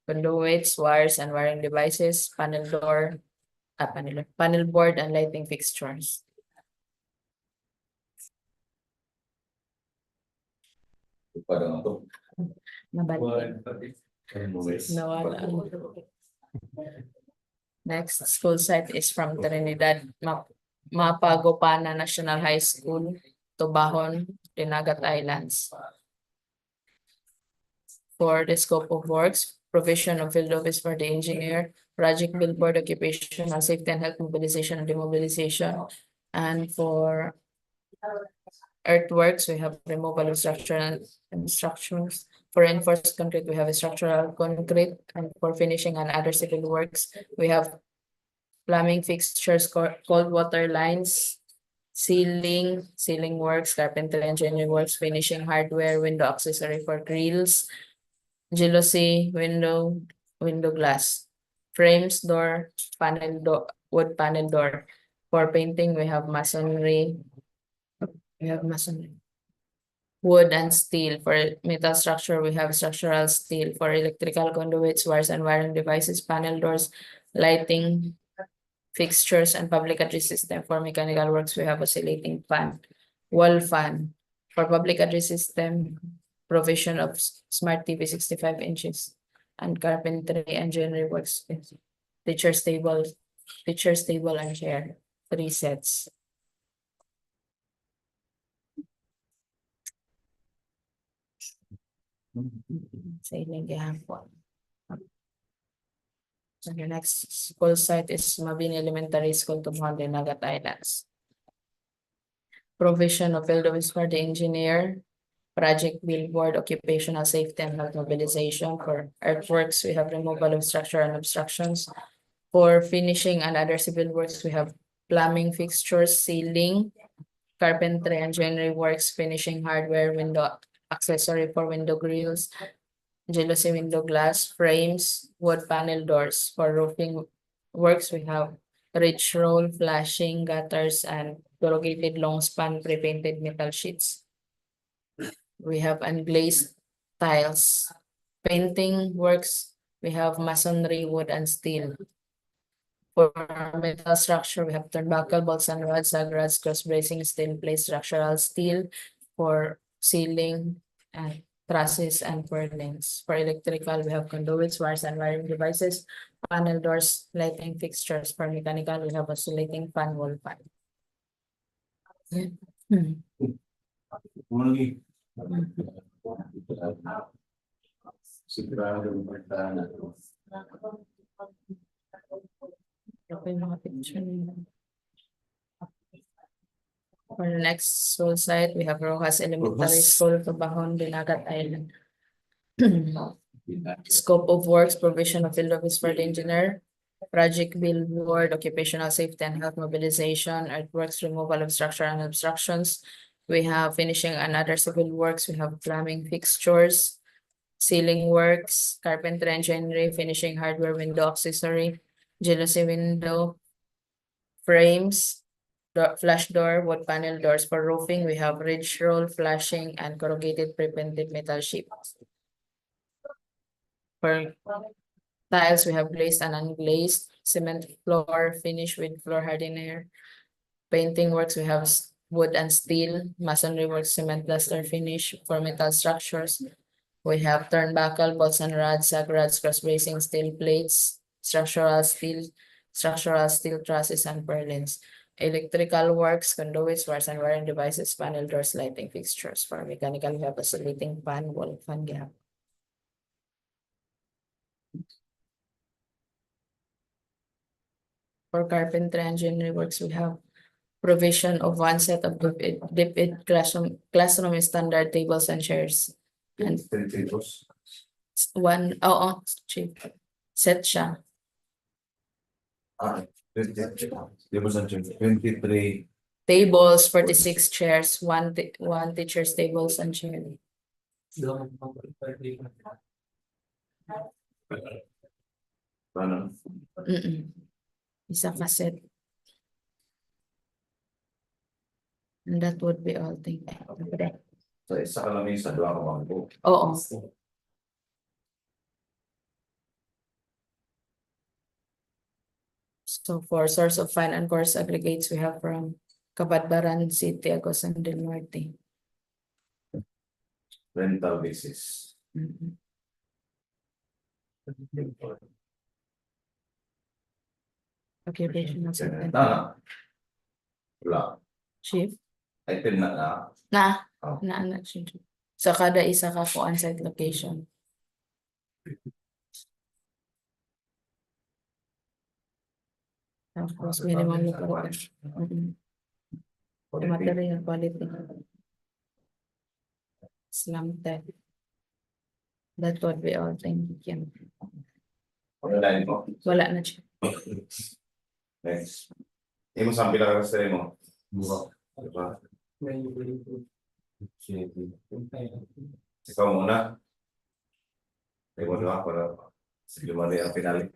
conduits, wires and wiring devices, panel board, and lighting fixtures. Parang ito. Nabalik. Nawala. Next school site is from Trinidad, Mapagopana National High School to Bahon, Dinagat Islands. For the scope of works, provision of field office for the engineer, project billboard, occupational safety and health, mobilization and demobilization. And for earthworks, we have removal of structural instructions. For reinforced concrete, we have structural concrete. And for finishing and other civil works, we have plumbing fixtures, cold water lines, ceiling works, carpentry engineering works, finishing hardware, window accessory for grills, jealousy, window glass, frames, door, wood panel door. For painting, we have masonry. Wood and steel. For metal structure, we have structural steel. For electrical conduits, wires and wiring devices, panel doors, lighting fixtures, and public address system. For mechanical works, we have oscillating fan, wall fan. For public address system, provision of smart TV 65 inches, and carpentry and joinery works, teacher's table and chair, 3 sets. Sa ilang gihapon. So the next school site is Mabini Elementary School to Dinagat Islands. Provision of field office for the engineer, project billboard, occupational safety and health mobilization. For earthworks, we have removal of structure and obstructions. For finishing and other civil works, we have plumbing fixtures, ceiling, carpentry and joinery works, finishing hardware, window accessory for window grills, jealousy window glass, frames, wood panel doors. For roofing works, we have ridge roll, flashing, gutters, and corrugated long span pre-painted metal sheets. We have unglazed tiles. Painting works, we have masonry, wood, and steel. For metal structure, we have turnbuckle, bolts and rods, sag rods, cross bracing, steel plate, structural steel. For ceiling and trusses and purlins. For electrical, we have conduits, wires, and wiring devices, panel doors, lighting fixtures. For mechanical, we have oscillating fan, wall fan. Only. Okay, mga picture nila. For the next school site, we have Rojas Elementary Rojas. School, Cabungaan, Dinagat Island. Scope of works, provision of field office for the engineer, project billboard, occupational safety and health mobilization, earthworks, removal of structure and obstructions. We have finishing and other civil works. We have plumbing fixtures, ceiling works, carpentry and joinery, finishing hardware, window accessory, jealousy window, frames, flash door, wood panel doors. For roofing, we have ridge roll, flashing, and corrugated pre-painted metal sheets. For tiles, we have glazed and unglazed, cement floor, finish with floor hardener. Painting works, we have wood and steel, masonry works, cement plaster finish. For metal structures, we have turnbuckle, bolts and rods, sag rods, cross bracing, steel plates, structural steel trusses, and purlins. Electrical works, conduits, wires and wiring devices, panel doors, lighting fixtures. For mechanical, we have oscillating fan, wall fan gap. For carpentry and joinery works, we have provision of one set of DPWH classroom standard tables and chairs. And one, chief, set siya. 23. Tables, 46 chairs, one teacher's tables and chair. Paano? Isa ka set. And that would be all. Thank you. Sa isa ka lang sa dua ka bangko. Oo. So for source of fund and course aggregates, we have from Cabadbaran City, Agosan del Norte. Rental basis. Occupational safety. Wala. Chief? Item na na. Oh. Na chief. Sa kada isa ka po on-site location. Tapos minimum requirement. Material quality. Slam tech. That would be all. Thank you. Wala mo. Wala na siya. Next. Imo sa pila ka sa mo. Diba? Ikaw muna. Ikaw muna para sige mo na yung pinali.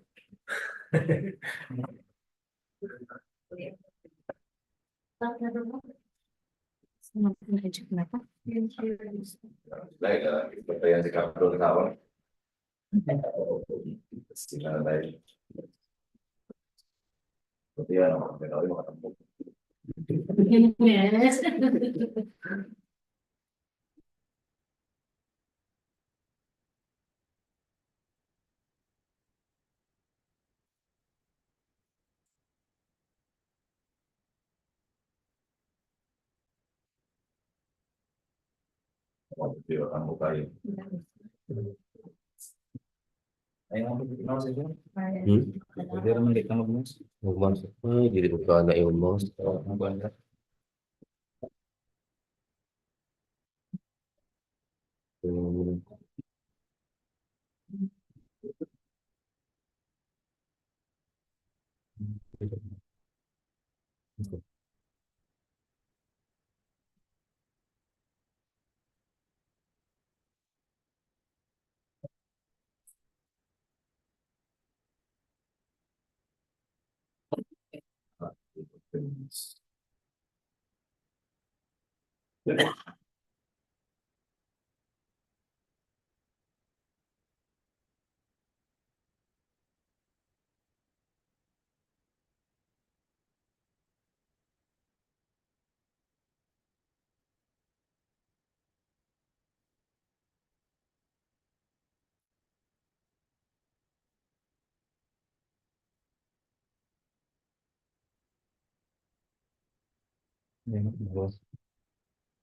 Like, ito yan si Kapro na kawan. Sila na tayo. Ito yan, may makatambog. Yes. Ito ang mukha yun. Ayun ako, ikaw sa dyan. Pwede naman dito mag-mouse. Mag-mouse. Ay, hindi ko ka na yung mouse. Ang buwan ka.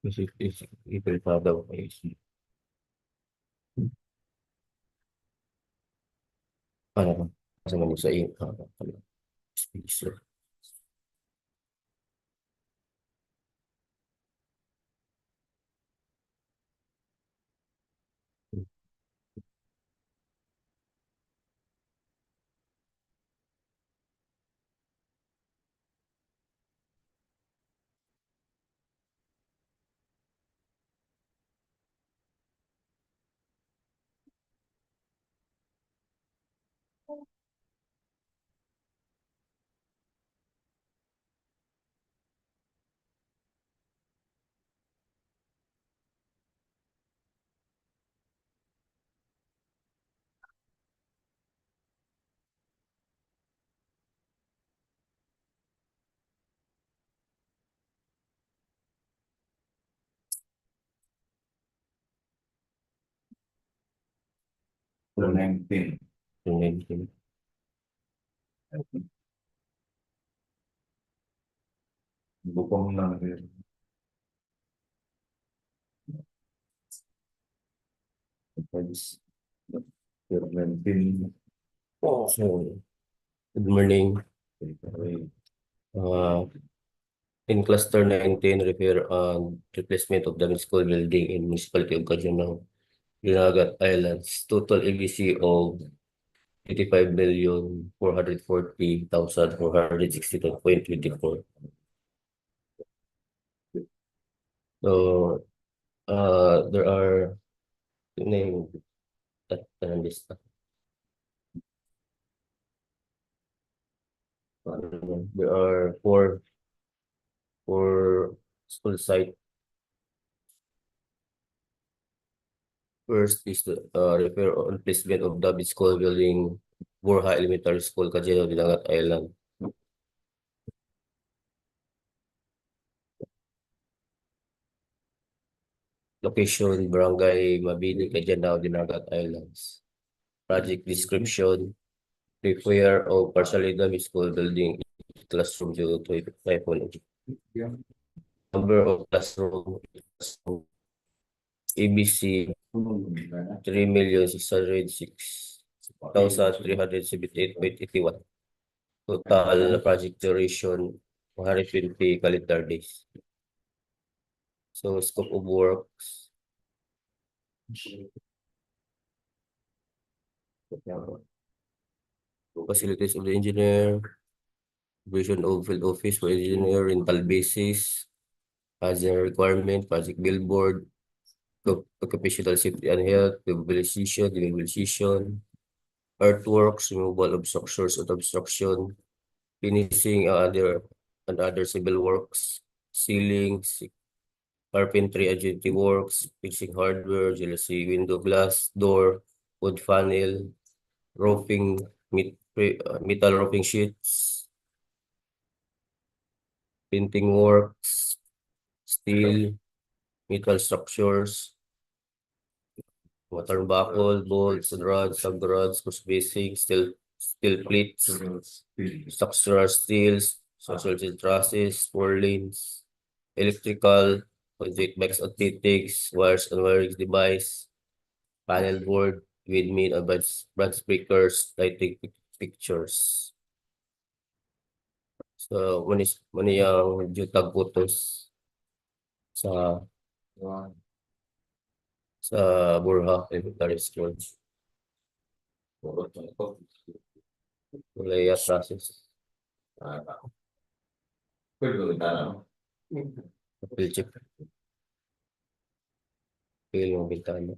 Kasi ipilita daw kayo. Ano ba? Kasi naman sa iyo. Spacer. Yung 19. Yung 19. Bukong lang rin. Yung 19. Oh, so, good morning. In cluster 19, repair and replacement of the school building in municipality of Cagdianao, Dinagat Islands, total EBC of 85,440,462.24. So, there are name that list. There are four school site. First is the repair or replacement of the school building, Borja Elementary School, Cagdianao, Dinagat Island. Location, Barangay Mabini, Cagdianao, Dinagat Islands. Project description, repair of partially damaged school building, classroom 025. Number of classroom, ABC 3,606,378.81. Total project duration 120 calendar days. So scope of works. Facilities of the engineer, provision of field office for engineer, rental basis, as a requirement, project billboard, occupational safety and health, demobilization, earthworks, removal of structures and obstruction, finishing and other civil works, ceilings, carpentry agility works, fixing hardware, jealousy, window glass, door, wood panel, roofing, metal roofing sheets, painting works, steel, metal structures, water buckle, bolts, rods, sub-rods, cross spacing, steel plates, structural steels, social steel trusses, purlins, electrical, conduit box and fittings, wires and wiring device, panel board with main and branch breakers, lighting pictures. So, muna yung jutag putos sa Burha Elementary School. Wala process. Pwede ko rin tanong. Appeal check. Appeal yung bintana.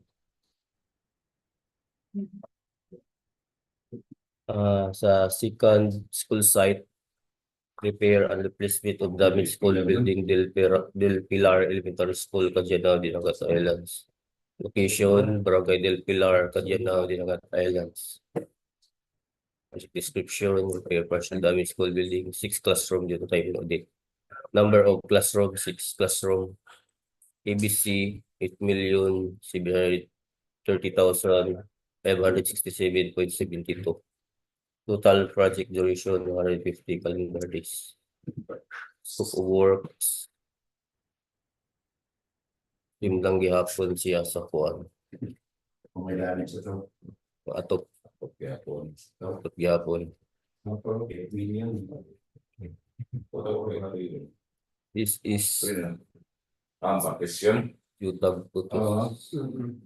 Sa second school site, repair and replacement of damaged school building Del Pilar Elementary School, Cagdianao, Dinagat Islands. Location, Barangay Del Pilar, Cagdianao, Dinagat Islands. Description, repair partial damaged school building, 6 classroom dito tayo audit. Number of classroom, 6 classroom. ABC, 8,730,567.72. Total project duration, 150 calendar days. Scope of works. Yung lang gihapon siya sa kuwan. Kung may damage ito. Atok Okay, ako. gihapon. Okay, million. This is Question. jutag putos.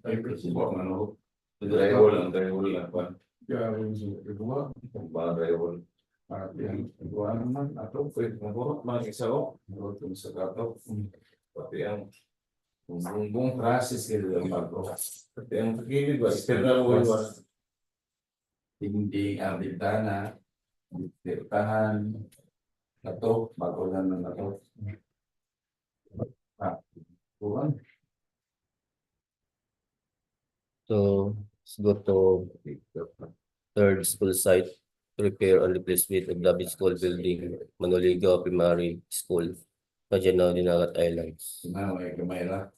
Ay, kasi buwan ano. Drywall lang. Drywall. Buwan naman. Ato, pwede mo mga isa o. Sa gato. Pati ang buong process nila lang bago. Pati ang pagkilid ba? External wall was hindi ang bintana, tirtahan, ato, bago lang ng ato. Buwan. So, let's go to third school site, repair and replacement of damaged school building, Manoligo Primary School, Cagdianao, Dinagat Islands. May kamera.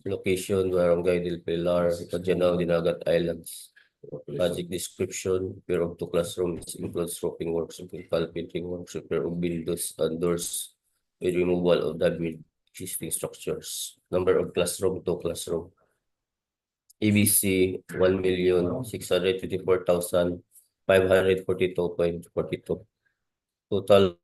Location, Barangay Del Pilar, Cagdianao, Dinagat Islands. Project description, repair of 2 classrooms, includes roofing works, electrical painting works, repair of windows and doors, with removal of damaged existing structures. Number of classroom, 2 classroom. ABC, 1,654,542.42. Total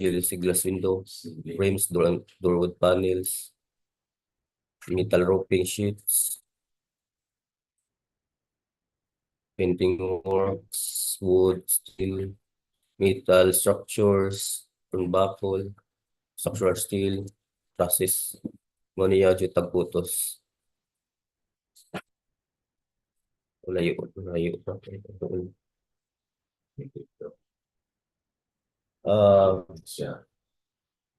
ULC glass window, frames, door wood panels, metal roofing sheets, painting works, wood, steel, metal structures, baffle, structural steel, trusses, maniya jutag putos. Layo.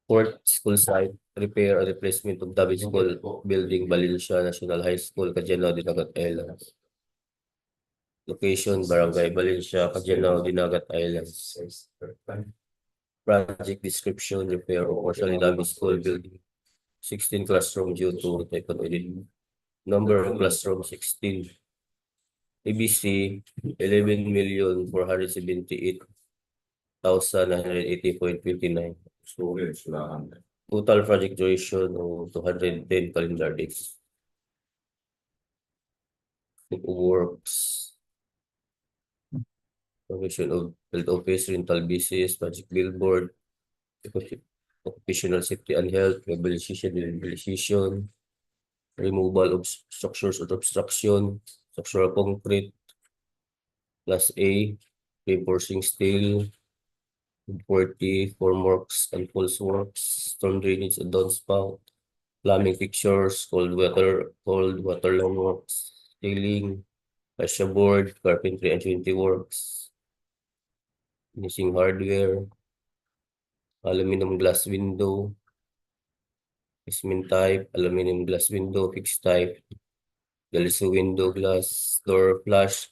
Fourth school site, repair or replacement of damaged school building, Valencia National High School, Cagdianao, Dinagat Islands. Location, Barangay Valencia, Cagdianao, Dinagat Islands. Project description, repair or partially damaged school building, 16 classroom due to type of audit. Number of classroom, 16. ABC, 11,478,980.29. Storage lang. Total project duration of 210 calendar days. Scope of works. Provision of field office, rental business, project billboard, occupational safety and health, rehabilitation, removal of structures or obstruction, structural concrete, Class A, reinforcing steel, 40 formworks and false works, storm drainage and downspout, plumbing fixtures, cold water line works, ceiling, fascia board, carpentry and joinery works, finishing hardware, aluminum glass window, basement type, aluminum glass window, fixed type, galso window glass, door flash,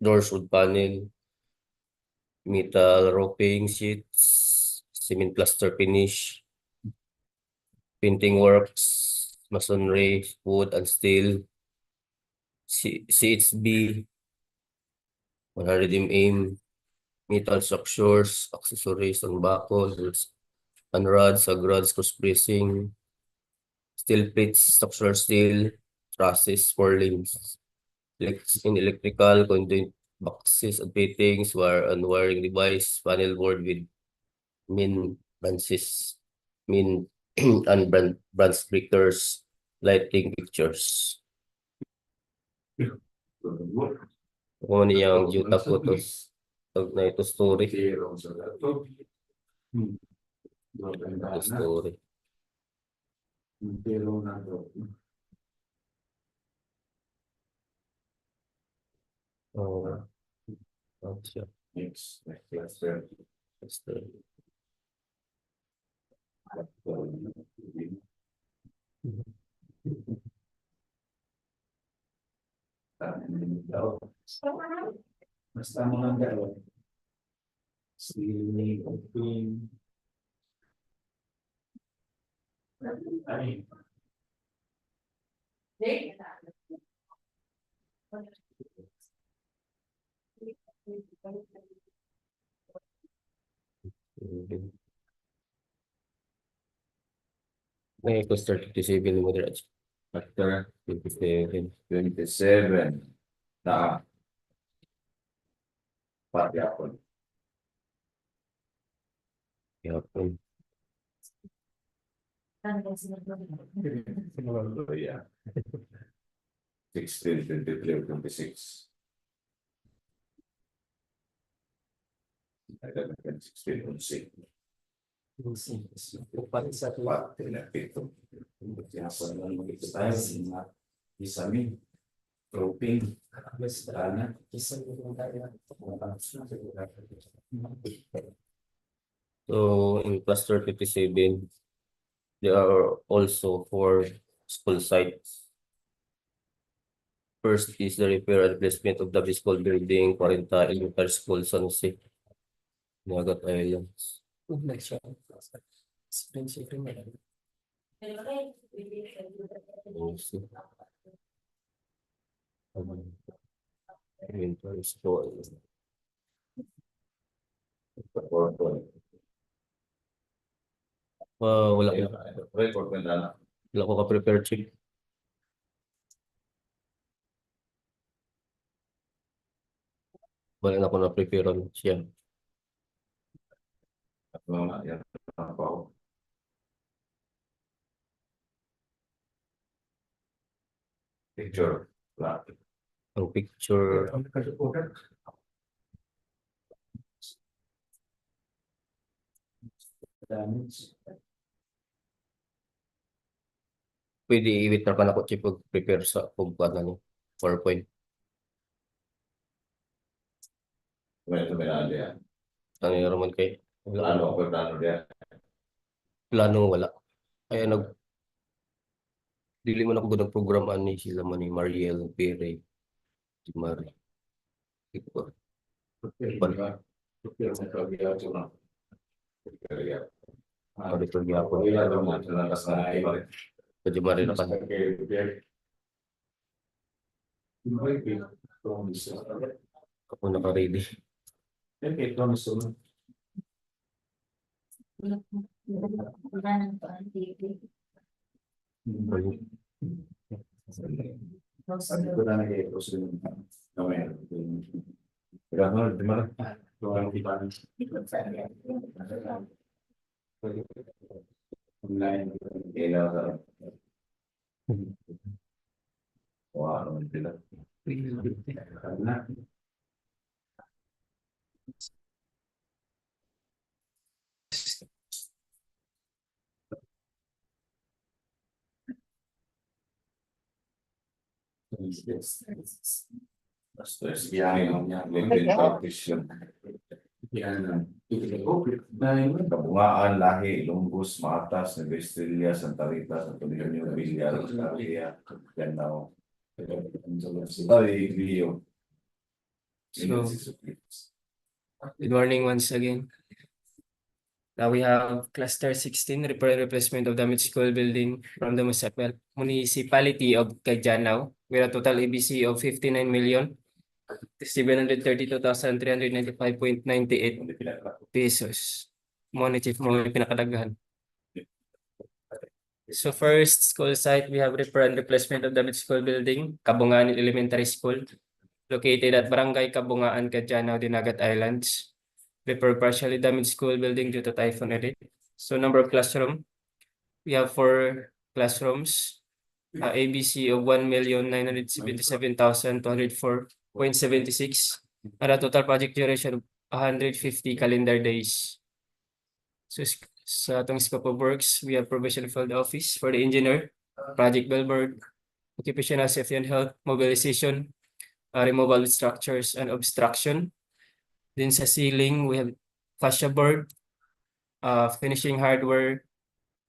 doors wood panel, metal roofing sheets, cement plaster finish, painting works, masonry, wood and steel, CHB, 100 mm, metal structures, accessories, and buckles, and rods, rods, cross bracing, steel plates, structural steel, trusses, purlins, in electrical, conduit boxes and fittings, wire and wiring device, panel board with min and branch breakers, lighting fixtures. Kung ano yung juta po to, na ito story. Ito story. Oh, siya. Next cluster. Basta mga dalawa. Sili, open. Ay. May cluster 57 mo dira. Cluster 57. 27. Na. Pati ako. Yapon. Yeah. 16, 23, 26. I don't know, 16, 26. Pati na pito. Kaya po naman mag-ito tayo. Isamin. Roping. Sana. So in cluster 57, there are also 4 school sites. First is the repair and replacement of the school building, 40 elementary school, San Jose, Dinagat Islands. Also, elementary school. Wala Record ko na. ko ka-prepare check. Wala na ako na-prepare siya. Yan. Ako. Picture. Ang picture. Pwede i-wait na ka na ko check prepare sa ano, PowerPoint. Ito may naan yan. Ano yung naman kay? Plano ako, plano yan. Plano wala. Kaya dili man ako nag-program ani sila man ni Mariel Pere. Si Mari. Ito. Pwede Mari na kan. Ako naka-ready. Wow, sila. Basta yan, LinkedIn competition. Cabungaan, Lahi, Longos, Maatas, Nueva, Estrella, Sta.Rita, Cagdianao, Cagdianao. DEO. Good morning once again. Now we have cluster 16, repair and replacement of damaged school building from the municipality of Cagdianao. with a total ABC of 59,732,395.98 pesos. Mo ni Chief mo yung pinakadaghan. So first school site, we have repair and replacement of damaged school building, Cabungaan Elementary School, located at Barangay Cabungaan, Cagdianao, Dinagat Islands. Repair partially damaged school building due to typhoon edit. So number of classroom, we have 4 classrooms, ABC of 1,977,204.76, and a total project duration of 150 calendar days. So sa atong scope of works, we have provision field office for the engineer, project billboard, occupational safety and health, mobilization, removal of structures and obstruction. Then sa ceiling, we have fascia board, finishing hardware,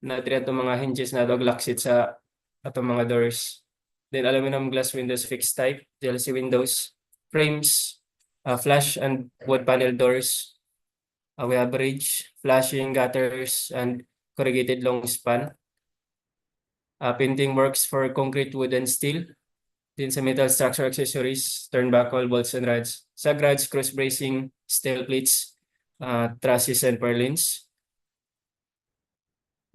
na ato mga hinges na doglaksit sa atong mga doors. Then aluminum glass windows fixed type, DLC windows, frames, flash and wood panel doors. We have bridge, flashing, gutters, and corrugated long span. Painting works for concrete, wood, and steel. Then sa metal structure accessories, turnbuckle, bolts, and rods. Sa rods, cross bracing, steel plates, trusses, and purlins.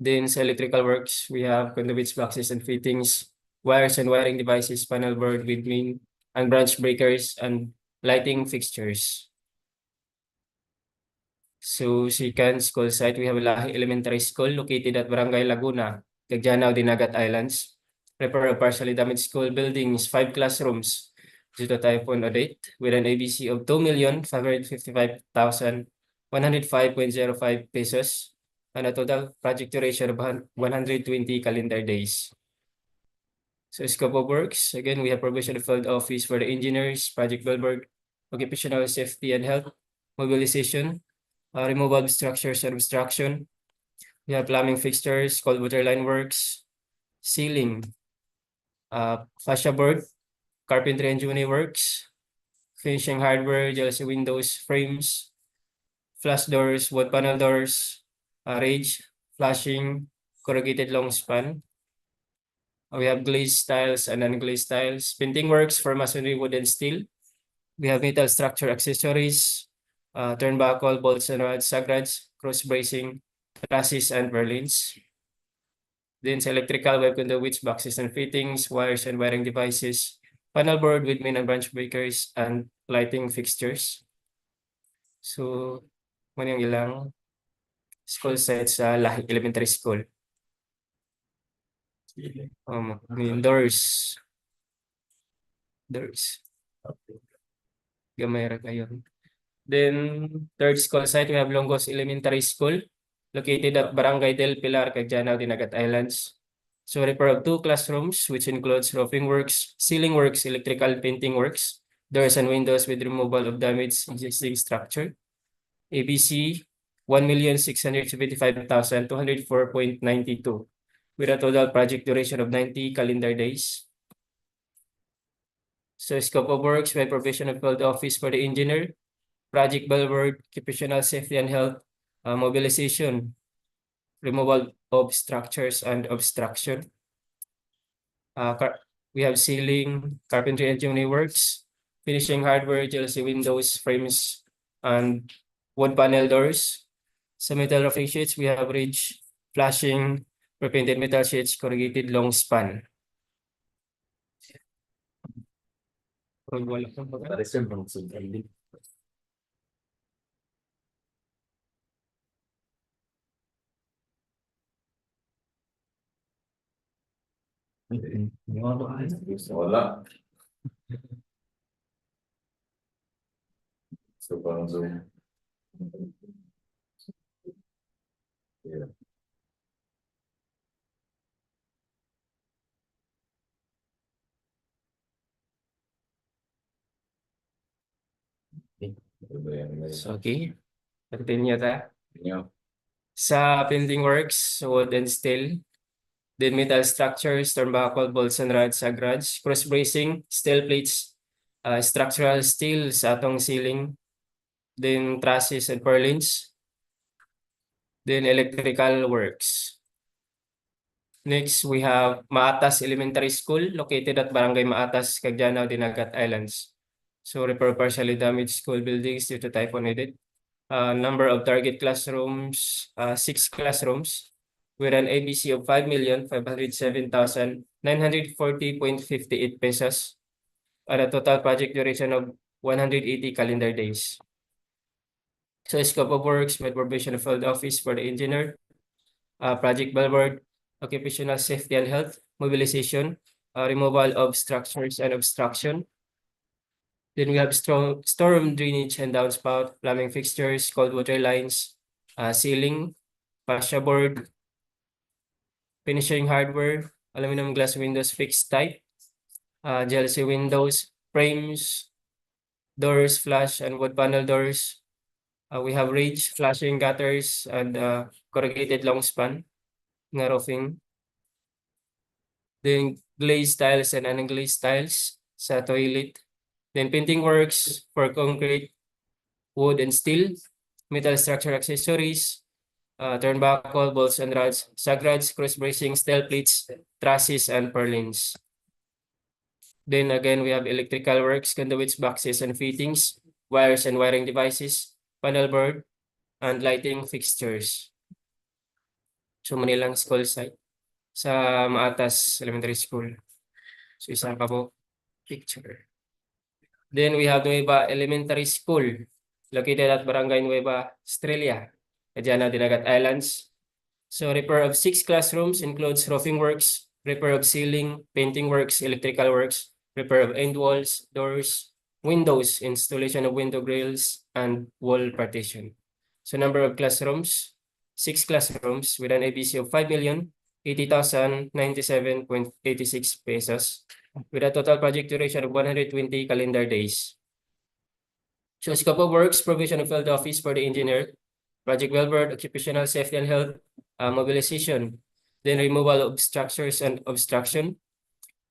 Then sa electrical works, we have conduits, boxes, and fittings, wires and wiring devices, panel board with main and branch breakers, and lighting fixtures. So second school site, we have Lahi Elementary School located at Barangay Laguna, Cagdianao, Dinagat Islands. Repair of partially damaged school buildings, 5 classrooms due to typhoon edit with an ABC of 2,555,105.05 pesos and a total project duration of 120 calendar days. So scope of works, again, we have provision of field office for the engineers, project billboard, occupational safety and health, mobilization, removal of structures and obstruction. We have plumbing fixtures, cold water line works, ceiling, fascia board, carpentry and joinery works, finishing hardware, DLC windows, frames, flash doors, wood panel doors, rage, flashing, corrugated long span. We have glazed tiles and unglazed tiles, painting works for masonry, wood, and steel. We have metal structure accessories, turnbuckle, bolts and rods, sagrads, cross bracing, trusses, and purlins. Then sa electrical, we have conduits, boxes and fittings, wires and wiring devices, panel board with main and branch breakers, and lighting fixtures. So, mo yung ilang school site sa Lahi Elementary School. Doors. Gamay ra kayo. Then, third school site, we have Longos Elementary School, located at Barangay del Pilar, Cagdianao, Dinagat Islands. So, repair of 2 classrooms, which includes roofing works, ceiling works, electrical painting works, doors and windows with removal of damaged existing structure. ABC, 1,675,204.92, with a total project duration of 90 calendar days. So, scope of works, by provision of field office for the engineer, project billboard, occupational safety and health, mobilization, removal of structures and obstruction. We have ceiling, carpentry and joinery works, finishing hardware, DLC windows, frames, and wood panel doors. Sa metal roofing sheets, we have ridge, flashing, repainted metal sheets, corrugated long span. Wala. So, parang Zoom. Yeah. So, okay. Continue ta. Yeah. Sa painting works, wood and steel. Then metal structures, turnbuckle, bolts and rods, sagrads, cross bracing, steel plates, structural steel sa atong ceiling. Then trusses and purlins. Then electrical works. Next, we have Maatas Elementary School located at Barangay Maatas, Cagdianao, Dinagat Islands. So repair partially damaged school buildings due to typhoon edit. Number of target classrooms, 6 classrooms with an ABC of 5,507,940.58 pesos at a total project duration of 180 calendar days. So scope of works with provision of field office for the engineer, project billboard, occupational safety and health, mobilization, removal of structures and obstruction. Then we have storm drainage and downspout, plumbing fixtures, cold water lines, ceiling, fascia board, finishing hardware, aluminum glass windows fixed type, GLC windows, frames, doors, flash, and wood panel doors. We have ridge, flashing gutters, and corrugated long span, nga roofing. Then glazed tiles and unglazed tiles sa toilet. Then painting works for concrete, wood and steel, metal structure accessories, turnbuckle, bolts and rods, sagrods, cross bracing, steel plates, trusses, and purlins. Then again, we have electrical works, conduits, boxes and fittings, wires and wiring devices, panel board, and lighting fixtures. So Manilang school site sa Maatas Elementary School. So isa pa po picture. Then we have Nueva Elementary School located at Barangay Nueva, Estrella, Cagdianao, Dinagat Islands. So repair of 6 classrooms includes roofing works, repair of ceiling, painting works, electrical works, repair of end walls, doors, windows, installation of window grills, and wall partition. So number of classrooms, 6 classrooms with an ABC of 5,080,097.86 pesos with a total project duration of 120 calendar days. So scope of works, provision of field office for the engineer, project billboard, occupational safety and health, mobilization, then removal of structures and obstruction.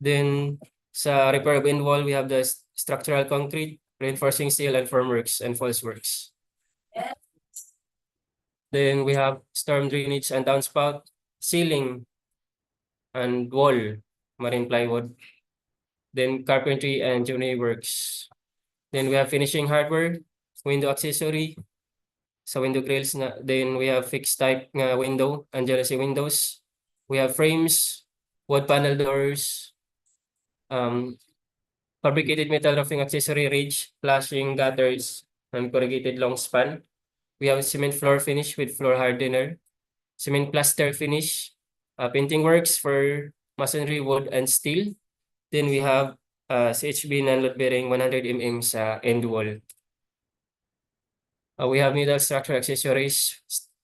Then sa repair of end wall, we have the structural concrete, reinforcing steel and formworks and false works. Then we have storm drainage and downspout, ceiling and wall, marine plywood. Then carpentry and joinery works. Then we have finishing hardware, window accessory, sa window grills na. Then we have fixed type nga window and jealousy windows. We have frames, wood panel doors, fabricated metal roofing accessory, ridge, flashing gutters, and corrugated long span. We have cement floor finish with floor hardener, cement plaster finish, painting works for masonry, wood, and steel. Then we have CHB non-load bearing 100 mm sa end wall. We have metal structure accessories,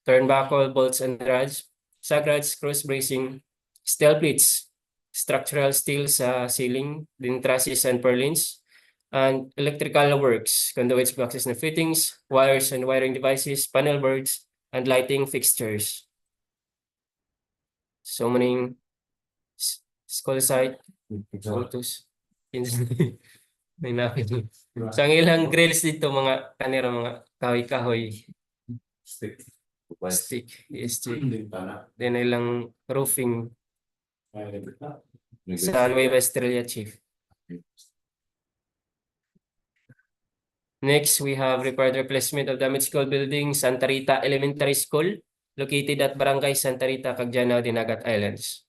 turnbuckle, bolts and rods, sagrods, cross bracing, steel plates, structural steel sa ceiling, then trusses and purlins, and electrical works, conduits, boxes and fittings, wires and wiring devices, panel boards, and lighting fixtures. So many school site, photos. May nakita. So ang ilang grills dito mga kanira mga kahoy-kahoy. Stick. Then ilang roofing sa Nueva Estrella Chief. Next, we have repaired replacement of damaged school building, Sta.Rita Elementary School, located at Barangay Sta.Rita, Cagdianao, Dinagat Islands.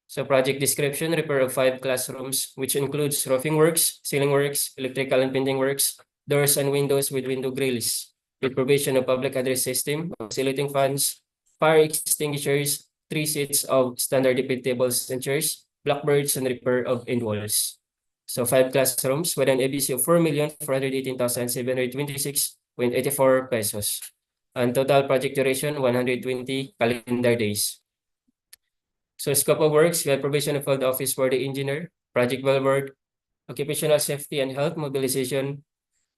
So project description, repair of 5 classrooms, which includes roofing works, ceiling works, electrical and painting works, doors and windows with window grills, with provision of public address system, oscillating fans, fire extinguishers, 3 sets of standard defeat tables and chairs, blackboards, and repair of end walls. So 5 classrooms with an ABC of 4,418,726.84 pesos. And total project duration, 120 calendar days. So scope of works, we have provision of field office for the engineer, project billboard, occupational safety and health, mobilization,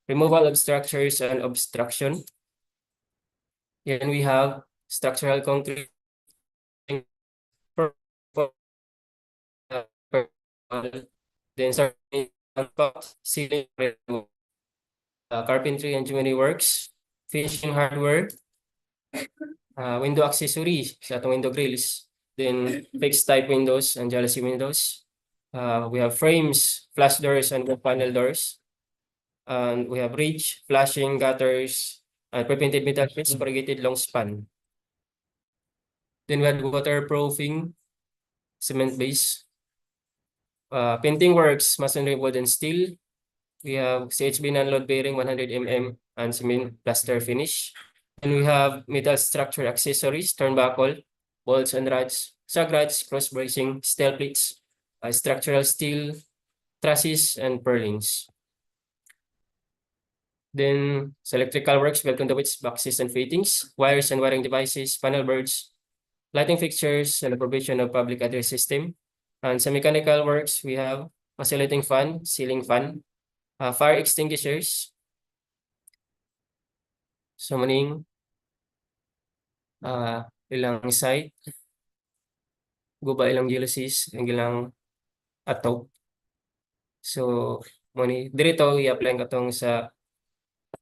removal of structures and obstruction. Then we have structural concrete, then ceiling, carpentry and joinery works, finishing hardware, window accessories sa atong window grills, then fixed type windows and jealousy windows. We have frames, flash doors, and wall panel doors. And we have ridge, flashing, gutters, and prepainted metal sheets, corrugated long span. Then we had waterproofing, cement base. Painting works, masonry, wood, and steel. We have CHB non-load bearing 100 mm and cement plaster finish. And we have metal structure accessories, turnbuckle, bolts and rods, sag rods, cross bracing, steel plates, structural steel, trusses, and purlins. Then sa electrical works, we have conduits, boxes, and fittings, wires and wiring devices, panel boards, lighting fixtures, and the provision of public address system. And sa mechanical works, we have oscillating fan, ceiling fan, fire extinguishers. So maning ilang site, guba ilang jealousies, ang ilang ato. So mani dirito i-apply katong sa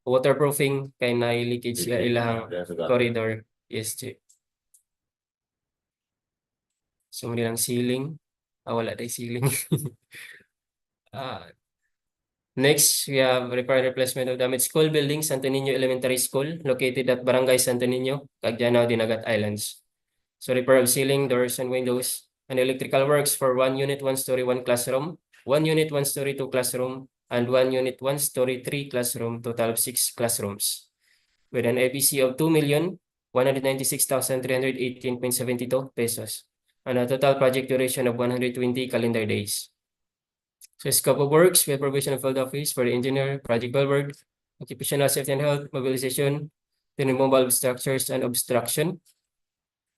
waterproofing kay na leakage sa ilang corridor. Yes, Chief. So mani lang ceiling. Wala day ceiling. Next, we have repair and replacement of damaged school building, Santo Niño Elementary School, located at Barangay Santo Niño, Cagdianao, Dinagat Islands. So repair of ceiling, doors, and windows, and electrical works for 1 unit, 1 story, 1 classroom, 1 unit, 1 story, 2 classroom, and 1 unit, 1 story, 3 classroom, total of 6 classrooms. With an ABC of 2,196,318.72 pesos, and a total project duration of 120 calendar days. So scope of works, we have provision of field office for the engineer, project billboard, occupational safety and health, mobilization, the removal of structures and obstruction.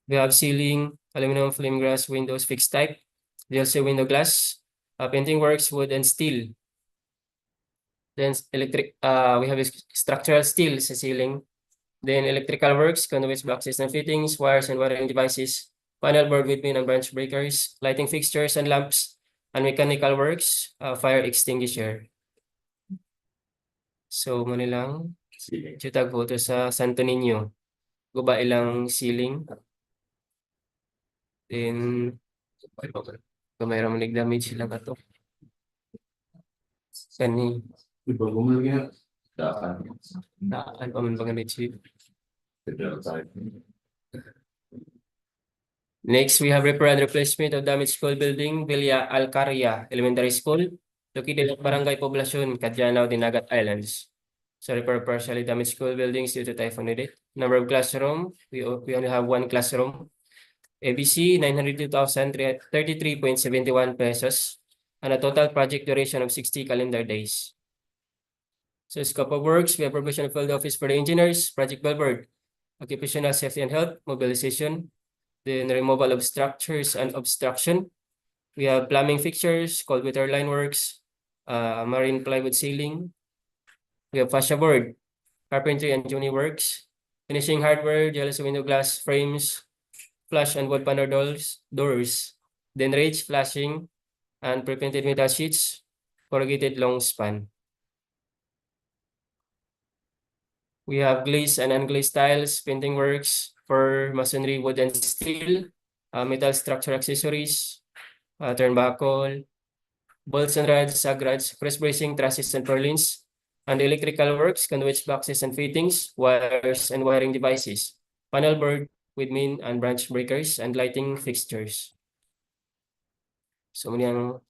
We have ceiling, aluminum flame glass windows, fixed type, DLC window glass, painting works, wood and steel. Then electric, we have structural steel sa ceiling. Then electrical works, conduits, boxes and fittings, wires and wiring devices, panel board with main and branch breakers, lighting fixtures and lamps, and mechanical works, fire extinguisher. So mo nilang jutag photo sa Santo Niño. Guba ilang ceiling. Then kamay ra man damage sila kato. Kani daan pa man pag Chief. Next, we have repair and replacement of damaged school building, Villa Alcaria Elementary School, located at Barangay Poblacion, Cagdianao, Dinagat Islands. So repair partially damaged school buildings due to typhoon edit. Number of classroom, we only have 1 classroom. ABC, 902,033.71 pesos, and a total project duration of 60 calendar days. So scope of works, we have provision of field office for the engineers, project billboard, occupational safety and health, mobilization, then removal of structures and obstruction. We have plumbing fixtures, cold water line works, marine plywood ceiling. We have fascia board, carpentry and joinery works, finishing hardware, jealous window glass frames, flush and wood panel doors, then ridge, flashing, and pre-painted metal sheets, corrugated long span. We have glazed and unglazed tiles, painting works for masonry, wood and steel, metal structure accessories, turnbuckle, bolts and rods, sag rods, press bracing, trusses and purlins, and electrical works, conduits, boxes and fittings, wires and wiring devices, panel board with main and branch breakers, and lighting fixtures. So muna ang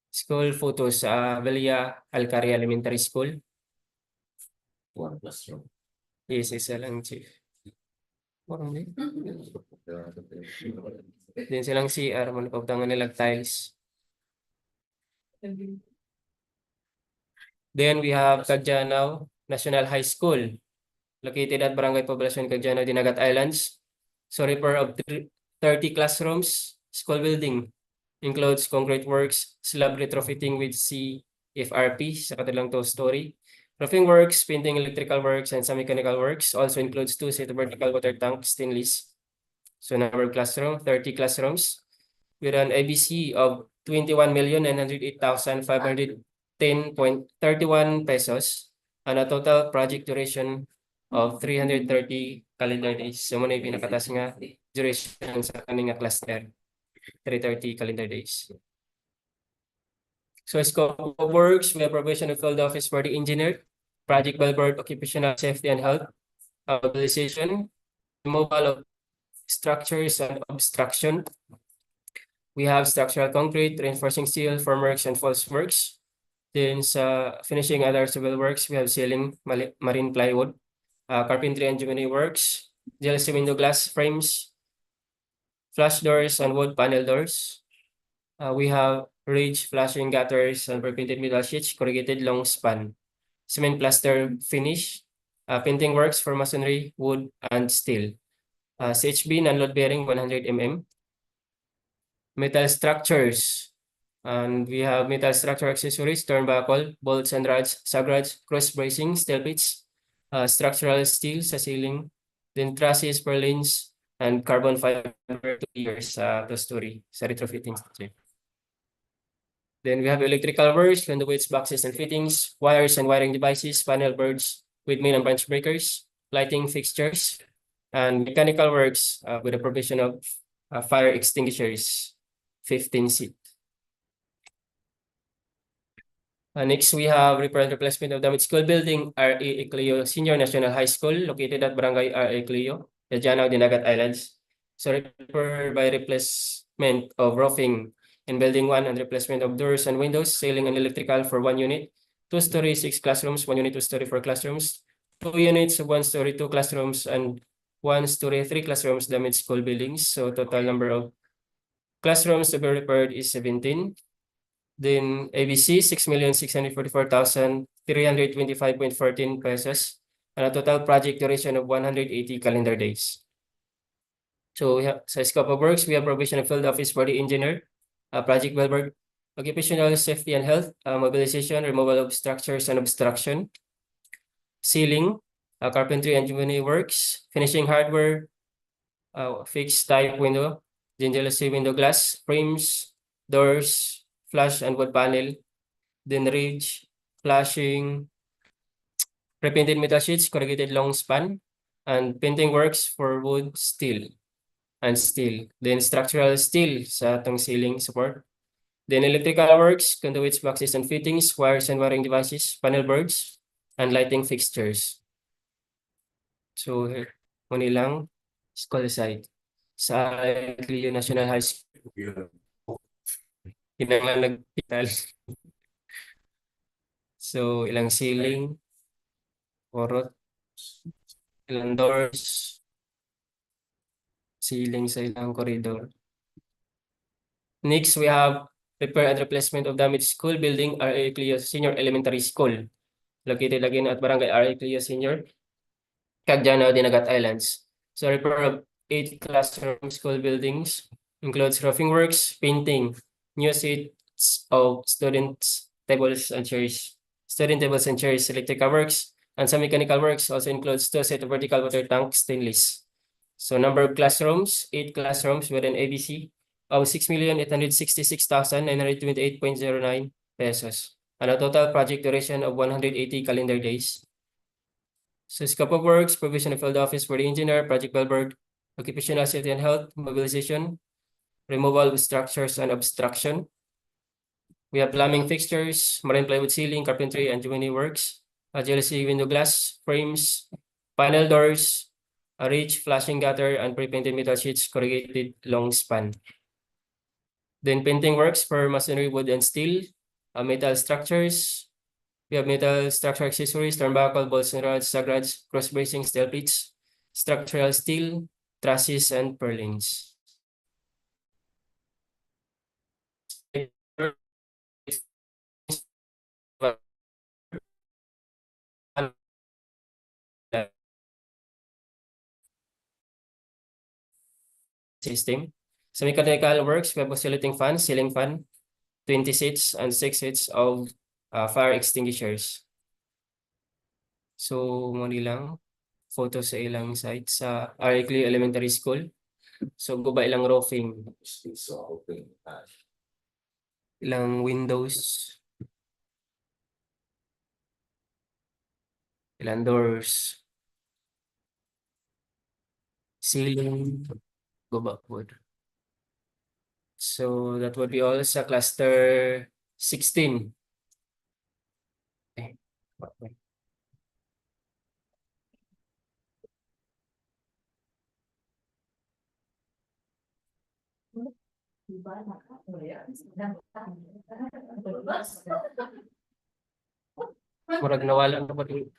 school photos sa Villa Alcaria Elementary School. 1 classroom. Yes, isa lang, Chief. Then silang CR, manipagtangan nilang tiles. Then we have Cagdianao National High School, located at Barangay Poblacion, Cagdianao, Dinagat Islands. So repair of 30 classrooms, school building, includes concrete works, slab retrofitting with CFRP sa kanilang 2-story. Roofing works, painting, electrical works, and some mechanical works. Also includes 2 sets of vertical water tanks, stainless. So number of classroom, 30 classrooms, with an ABC of 21,908,510.31 pesos, and a total project duration of 330 calendar days. So muna yung pinakatas nga duration sa kaning cluster. 330 calendar days. So scope of works, we have provision of field office for the engineer, project billboard, occupational safety and health, mobilization, removal of structures and obstruction. We have structural concrete, reinforcing steel, formworks, and false works. Then sa finishing other civil works, we have ceiling, marine plywood, carpentry and joinery works, GLC window glass frames, flush doors and wood panel doors. We have ridge, flashing gutters, and pre-painted metal sheets, corrugated long span, cement plaster finish, painting works for masonry, wood, and steel. CHB non-load bearing 100 mm. Metal structures, and we have metal structure accessories, turnbuckle, bolts and rods, sag rods, cross bracing, steel plates, structural steel sa ceiling, then trusses, purlins, and carbon fiber 2 years sa two-story sa retrofitting. Then we have electrical works, conduits, boxes and fittings, wires and wiring devices, panel boards with main and branch breakers, lighting fixtures, and mechanical works with the provision of fire extinguishers, 15 seat. Next, we have repair and replacement of damaged school building, RA Ecleo Senior National High School, located at Barangay RA Ecleo, Cagdianao, Dinagat Islands. So repair by replacement of roofing in building 1 and replacement of doors and windows, ceiling and electrical for 1 unit, 2-story 6 classrooms, 1 unit 2-story 4 classrooms, 2 units of 1-story 2 classrooms, and 1-story 3 classrooms damaged school buildings. So total number of classrooms to be repaired is 17. Then ABC 6,644,325.14 pesos, and a total project duration of 180 calendar days. So we have sa scope of works, we have provision of field office for the engineer, project billboard, occupational safety and health, mobilization, removal of structures and obstruction, ceiling, carpentry and joinery works, finishing hardware, fixed type window, GLC window glass, frames, doors, flush and wood panel, then ridge, flashing, pre-painted metal sheets, corrugated long span, and painting works for wood, steel, and steel. Then structural steel sa atong ceiling support. Then electrical works, conduits, boxes and fittings, wires and wiring devices, panel boards, and lighting fixtures. So here, muna lang, school site. Sa Cagdianao National High School. Kinanglan nagpital. So, ilang ceiling, korot, ilang doors, ceiling sa ilang corridor. Next, we have repair and replacement of damaged school building, RA Ecleo Senior Elementary School, located again at Barangay RA Ecleo Senior, Cagdianao, Dinagat Islands. So, repair of 8 classroom school buildings includes roofing works, painting, new seats of students, tables and chairs, student tables and chairs, electrical works, and some mechanical works. Also includes 2 set of vertical water tanks, stainless. So number of classrooms, 8 classrooms with an ABC of 6,866,928.09 pesos, and a total project duration of 180 calendar days. So scope of works, provision of field office for the engineer, project billboard, occupational safety and health, mobilization, removal of structures and obstruction. We have plumbing fixtures, marine plywood ceiling, carpentry and joinery works, GLC window glass, frames, panel doors, a ridge, flashing gutter, and pre-painted metal sheets, corrugated long span. Then painting works for masonry, wood, and steel, metal structures. We have metal structure accessories, turnbuckle, bolts and rods, sag rods, cross bracing, steel plates, structural steel, trusses, and purlins. System. Sa mechanical works, we have oscillating fan, ceiling fan, 20 seats, and 6 seats of fire extinguishers. So, muli lang, photo sa ilang site sa Aricleo Elementary School. So, guba ilang roofing, ilang windows, ilang doors, ceiling, guba wood. So that would be all sa cluster 16. Okay. Murag nawala na po yung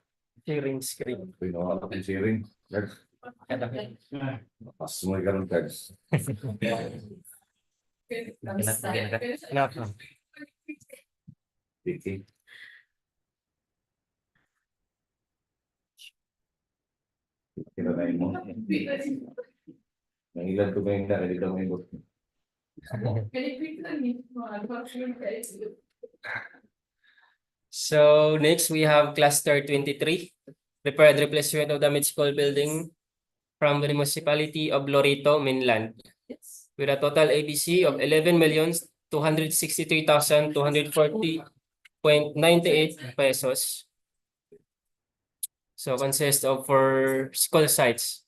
sharing screen. Pinawala ko yung sharing. Next. Pas mo yung cards. Nako. Okay. Kinakain mo. Nangilan ko ba yung na? Hindi daw may bot. So next we have cluster 23, repair and replacement of damaged school building from the municipality of Lorito, mainland, with a total ABC of 11,263,240.98 pesos. So consists of 4 school sites.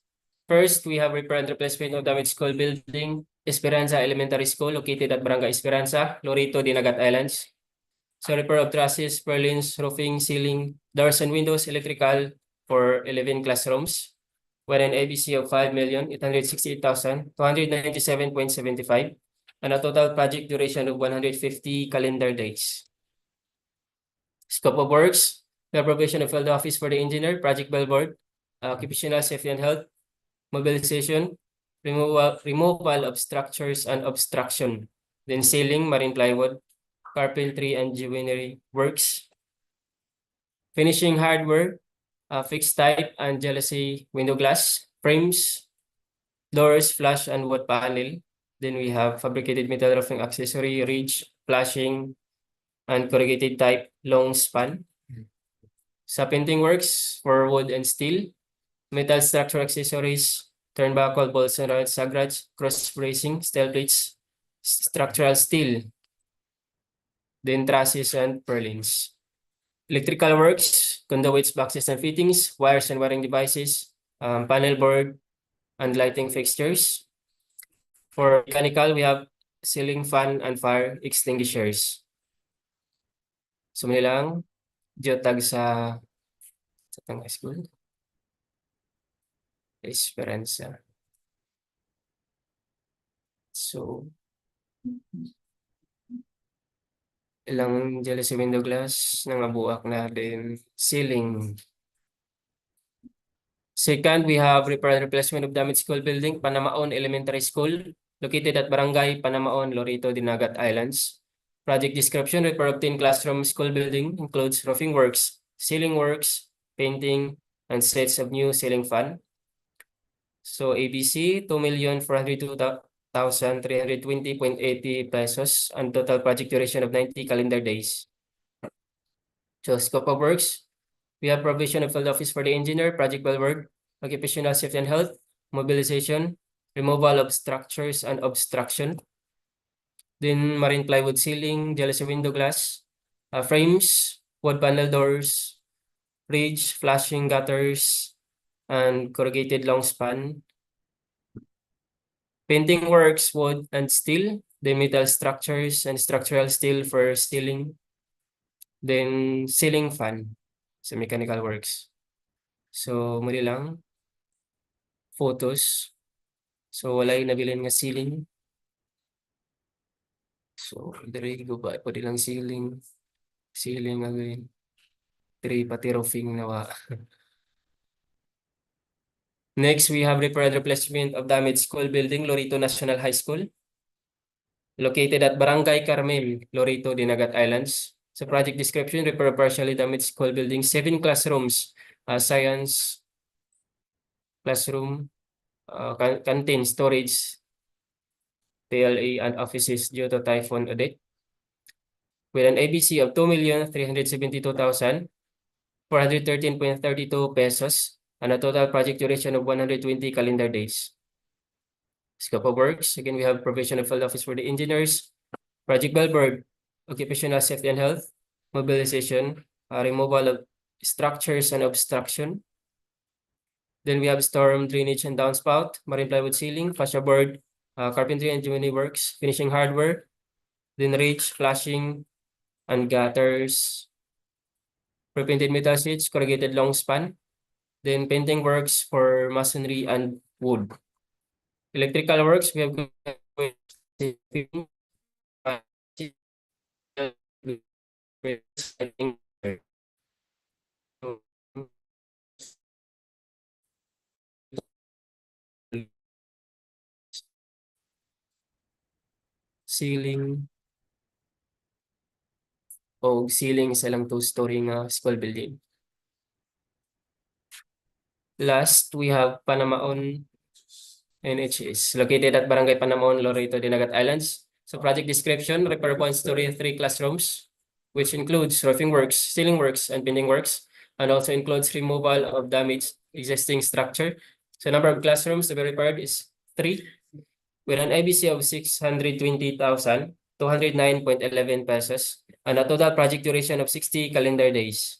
First, we have repair and replacement of damaged school building, Esperanza Elementary School located at Barangay Esperanza, Lorito, Dinagat Islands. So repair of trusses, purlins, roofing, ceiling, doors and windows, electrical for 11 classrooms, with an ABC of 5,868,297.75 and a total project duration of 150 calendar days. Scope of works, the provision of field office for the engineer, project billboard, occupational safety and health, mobilization, removal of structures and obstruction, then ceiling, marine plywood, carpentry and joinery works, finishing hardware, fixed type and jealousy window glass, frames, doors, flash and wood panel. Then we have fabricated metal roofing accessory, ridge, flashing, and corrugated type long span. Sa painting works for wood and steel, metal structure accessories, turnbuckle, bolts and rods, sagrats, cross bracing, steel plates, structural steel, then trusses and purlins. Electrical works, conduits, boxes and fittings, wires and wiring devices, panel board and lighting fixtures. For mechanical, we have ceiling fan and fire extinguishers. So may lang geotag sa tang school. Esperanza. So ilang jealousy window glass nang abuak na din ceiling. Second, we have repair and replacement of damaged school building, Panamaon Elementary School, located at Barangay Panamaon, Lorito, Dinagat Islands. Project description, repair of 10 classroom school building, includes roofing works, ceiling works, painting, and sets of new ceiling fan. So ABC, 2,402,320.80 pesos and total project duration of 90 calendar days. So scope of works, we have provision of field office for the engineer, project billboard, occupational safety and health, mobilization, removal of structures and obstruction, then marine plywood ceiling, jealousy window glass, frames, wood panel doors, ridge, flashing gutters, and corrugated long span. Painting works, wood and steel, the metal structures and structural steel for ceiling, then ceiling fan sa mechanical works. So muli lang photos. So walay nabilin nga ceiling. So diri go ba pwede lang ceiling again. Diri pati roofing nawa. Next, we have repair and replacement of damaged school building, Lorito National High School, located at Barangay Carmel, Lorito, Dinagat Islands. So project description, repair of partially damaged school building, 7 classrooms, science classroom, canteen, storage, TLA, and offices due to typhoon audit, with an ABC of 2,372,413.32 pesos and a total project duration of 120 calendar days. Scope of works, again, we have provision of field office for the engineers, project billboard, occupational safety and health, mobilization, removal of structures and obstruction. Then we have storm drainage and downspout, marine plywood ceiling, fascia board, carpentry and joinery works, finishing hardware, then ridge, flashing, and gutters, pre-painted metal sheets, corrugated long span, then painting works for masonry and wood. Electrical works, we have ceiling o ceiling sa ilang two-story nga school building. Last, we have Panamaon NHS, located at Barangay Panamaon, Loreto, Dinagat Islands. So project description, repair points to three classrooms, which includes roofing works, ceiling works, and painting works, and also includes removal of damaged existing structure. So number of classrooms to be repaired is 3, with an ABC of 620,209.11 pesos, and a total project duration of 60 calendar days.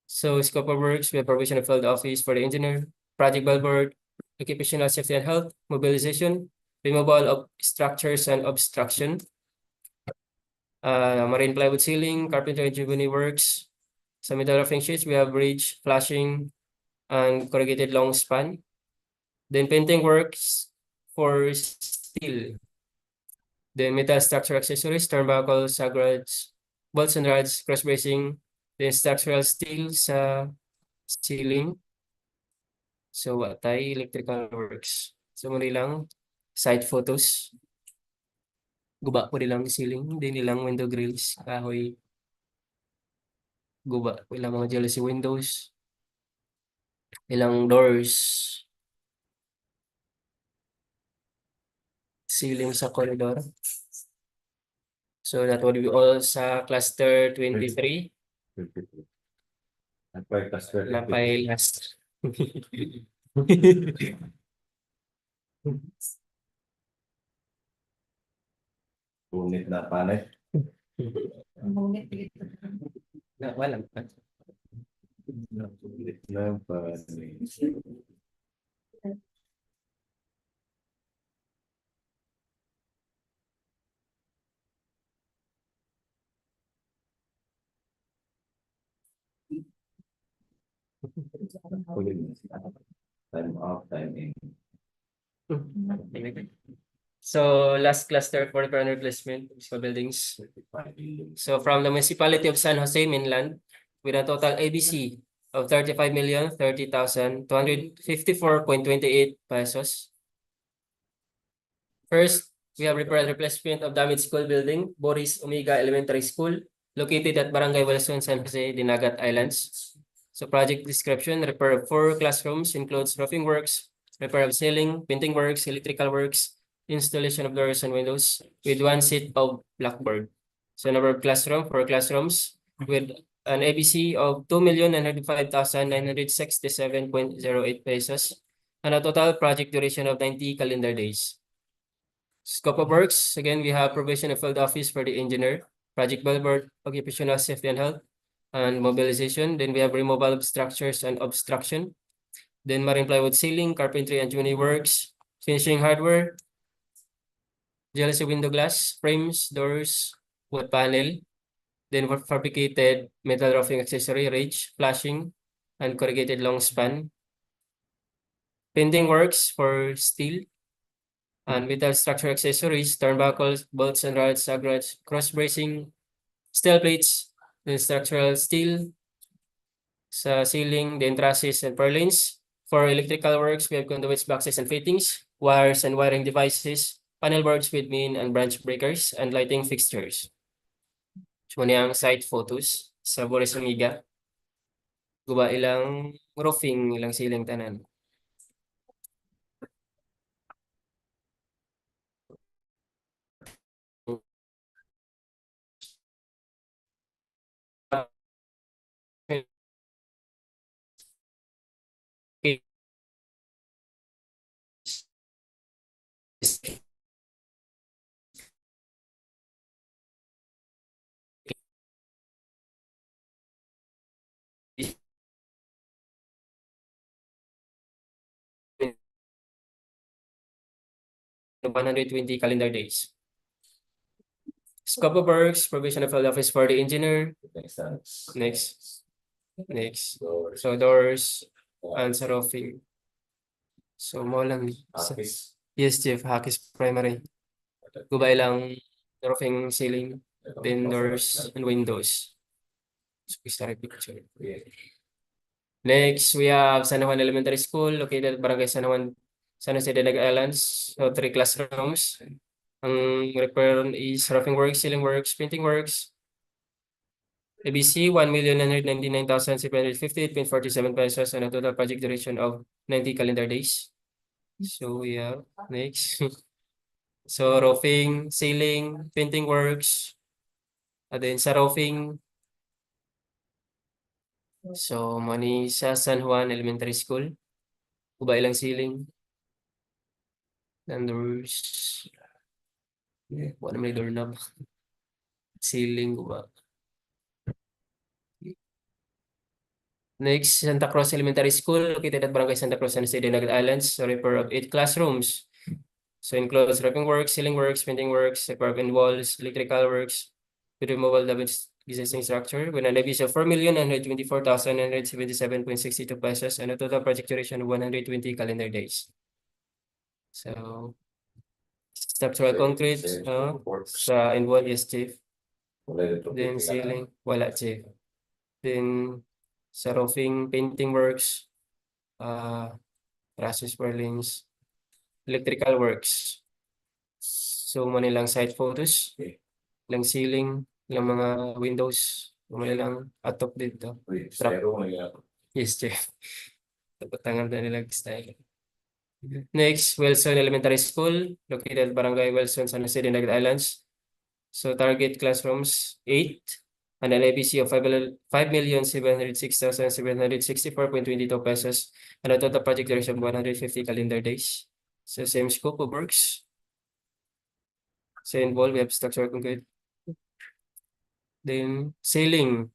So scope of works, we have provision of field office for the engineer, project billboard, occupational safety and health, mobilization, removal of structures and obstruction, marine plywood ceiling, carpentry and joinery works. Sa metal roofing sheets, we have bridge, flashing, and corrugated long span. Then painting works for steel. Then metal structure accessories, turnbuckles, sagrods, bolts and rods, cross bracing, then structural steel sa ceiling. So watay electrical works. So muna lang site photos. Guba po nilang ceiling, hindi nilang window grills, kahoy. Guba po ilang mga jealousy windows. Ilang doors. Ceiling sa corridor. So that would be all sa cluster 23. Napay cluster. Napay last. Unit na panay. Wala. Unit na panay. Time off, time in. So last cluster for repair and replacement of school buildings. So from the municipality of San Jose mainland, with a total ABC of 35,030,254.28 pesos. First, we have repair and replacement of damaged school building, Boris Omega Elementary School, located at Barangay Walson, San Jose, Dinagat Islands. So project description, repair of 4 classrooms includes roofing works, repair of ceiling, painting works, electrical works, installation of doors and windows with 1 seat of blackboard. So number of classroom, 4 classrooms with an ABC of 2,905,967.08 pesos and a total project duration of 90 calendar days. Scope of works, again, we have provision of field office for the engineer, project billboard, occupational safety and health, and mobilization. Then we have removal of structures and obstruction. Then marine plywood ceiling, carpentry and joinery works, finishing hardware, jealousy window glass, frames, doors, wood panel. Then fabricated metal roofing accessory, ridge, flashing, and corrugated long span. Painting works for steel and metal structure accessories, turnbuckles, bolts and rods, sagrods, cross bracing, steel plates, then structural steel sa ceiling, then trusses and purlins. For electrical works, we have conduits, boxes, and fittings, wires and wiring devices, panel boards with main and branch breakers, and lighting fixtures. So muna ang site photos sa Boris Amiga. Guba ilang roofing, ilang ceiling tanan. of 120 calendar days. Scope of works, provision of field office for the engineer. Next. So doors and sa roofing. So mo lang. Yes, Chief. Hakis primary. Gubay lang roofing, ceiling, then doors and windows. So we start a picture. Next, we have San Juan Elementary School located at Barangay San Juan, San Jose de Islands. So 3 classrooms. Ang requirement is roofing works, ceiling works, painting works. ABC 1,999,758.47 pesos and a total project duration of 90 calendar days. So we have next. So roofing, ceiling, painting works. And then sa roofing, so money sa San Juan Elementary School. Ubay lang ceiling. And there's wala may doorknob. Ceiling uba. Next, Santa Cruz Elementary School located at Barangay Santa Cruz and Sta. Dinagat Islands. So repair of 8 classrooms. So includes roofing works, ceiling works, painting works, repair of walls, electrical works, with removal damage existing structure with an EBC of 4,124,977.62 pesos and a total project duration of 120 calendar days. So structural concrete sa involved is Chief. Then ceiling, wala Chief. Then sa roofing, painting works, trusses, purlins, electrical works. So manilang site photos, lang ceiling, lang mga windows, manilang atop dito. Yes, Chief. Tapatangan na nilang style. Next, Wilson Elementary School, located Barangay Wilson, San Jose de Islands. So target classrooms 8 and an ABC of 5,706,764.22 pesos and a total project duration of 150 calendar days. So same scope of works. So involved, we have structural concrete. Then ceiling,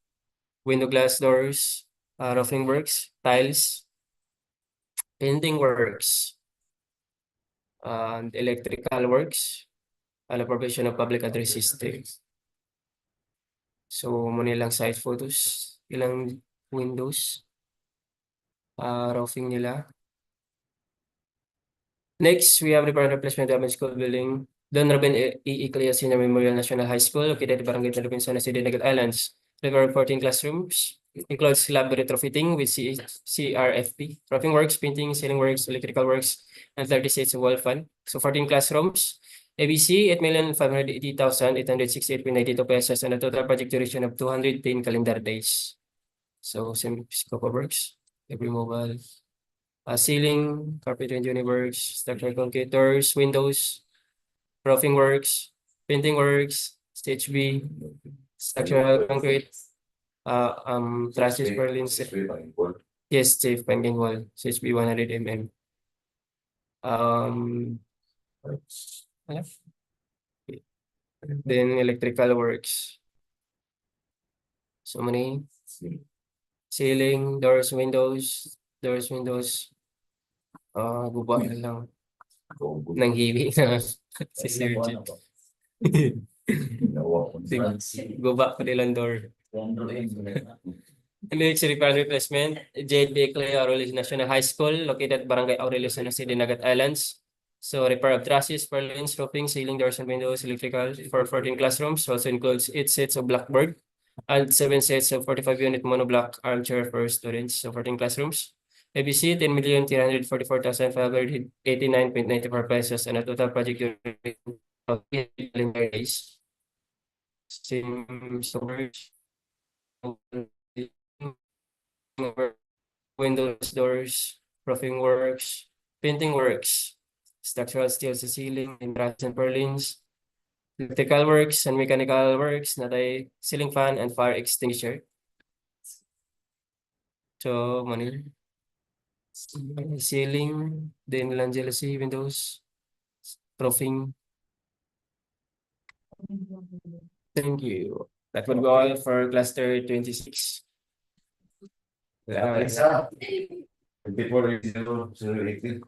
window glass doors, roofing works, tiles, painting works, and electrical works, and a provision of public address system. So muna ilang site photos, ilang windows, roofing nila. Next, we have repair and replacement of school building. Don Robin E. Eclea Senior Memorial National High School, located at Barangay San Robinson, Sta. Dinagat Islands. Repair 14 classrooms, includes lab retrofitting with CRFP, roofing works, painting, ceiling works, electrical works, and 30 sets of wall fan. So 14 classrooms. ABC 8,580,868.92 pesos and a total project duration of 210 calendar days. So same scope of works, every mobile. Ceiling, carpentry and uniworks, structural concrete doors, windows, roofing works, painting works, stage B, structural concrete, trusses, purlins. Yes, Chief, painting wall, stage B 100 mm. Then electrical works. So many ceiling, doors, windows, guba na lang ng hiwi na si Sir Jim. Guba pa nilang door. Next, repair and replacement, JB Clay Aurelius National High School, located at Barangay Aurelius, San Jose de Dinagat Islands. So repair of trusses, purlins, roofing, ceiling, doors and windows, electrical for 14 classrooms. Also includes 8 sets of blackboard and 7 sets of 45-unit monoblock armchair for students. So 14 classrooms. ABC 10,344,589.94 pesos and a total project duration of 8 days. Same storage. Windows, doors, roofing works, painting works, structural steel sa ceiling, and brass and purlins, electrical works and mechanical works, natay ceiling fan and fire extinguisher. So, money. Ceiling, then lang jealousy, windows, roofing. Thank you. That would be all for cluster 26. Before 018.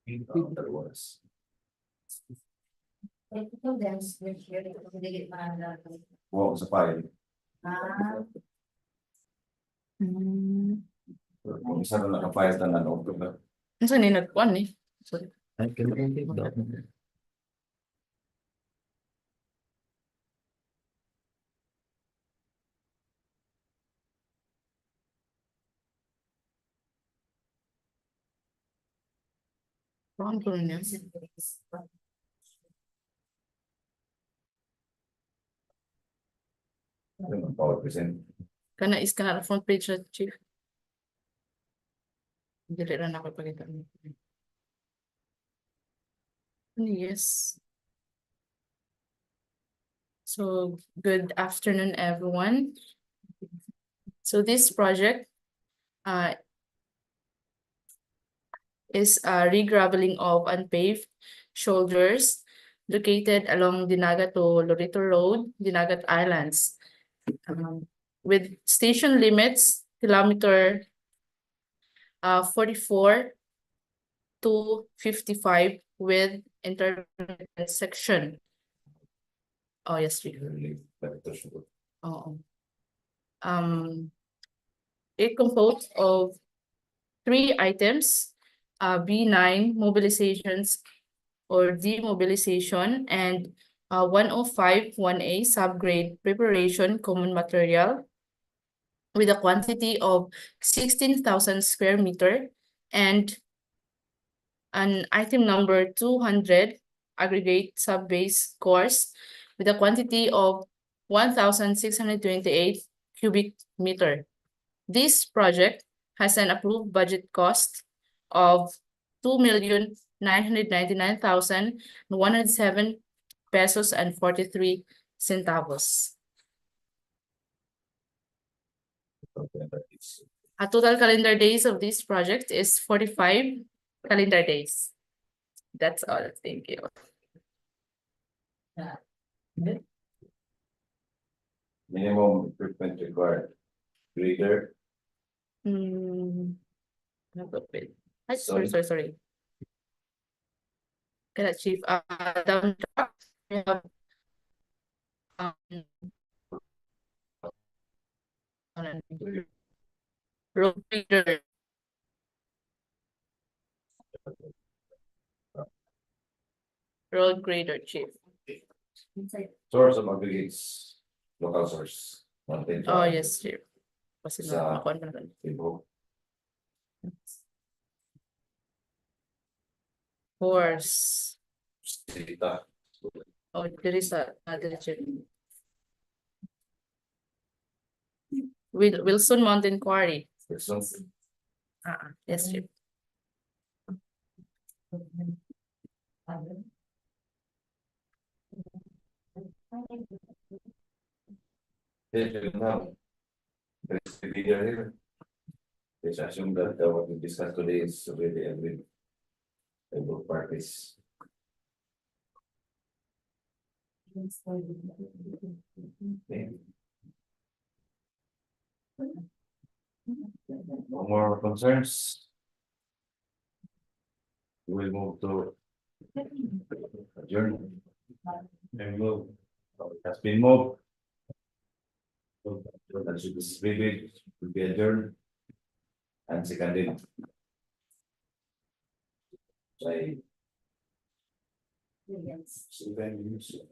Otherwise, Ito dance with you, hindi mahala. walk sa file. Ah, Kung isa na naka-file na ano, Saan ni nagkuhan eh? Sorry. Paano ko rin yan? yung power present. Kana is kana front page na chief. Dili ra na ako ipakita. Yes. So good afternoon, everyone. So this project is a regraveling of unpaved shoulders located along Dinagat to Lorito Road, Dinagat Islands. With station limits, kilometer 44 to 55 with intermittent section. Oh, yes, Chief. Oo. It composed of 3 items, B9 mobilizations or demobilization, and 105 1A subgrade preparation common material with a quantity of 16,000 square meter, and an item number 200 aggregate sub-base course with a quantity of 1,628 cubic meter. This project has an approved budget cost of 2,999,107 pesos and 43 centavos. A total calendar days of this project is 45 calendar days. That's all. Thank you. Minimum equipment required. Grader, Wait. Sorry. Kaya Chief, down truck, we have road grader, Chief. source of aggregates, local source. Mountain Oh, Drive, yes, Chief. Kasi Sa- nakuha ko na. Cebu. Horse. Sta.Rita, Oh, there is a Chief. Wilson Mountain Quarry. Quezon, Yes, Chief. Now, there is a leader here. Let's assume that what we discussed today is already agreed by both parties. Okay. No more concerns. We'll move to adjourn. And move. It has been moved. That should be speeded, will be adjourned. And seconded. By yes. Steven Yusuf.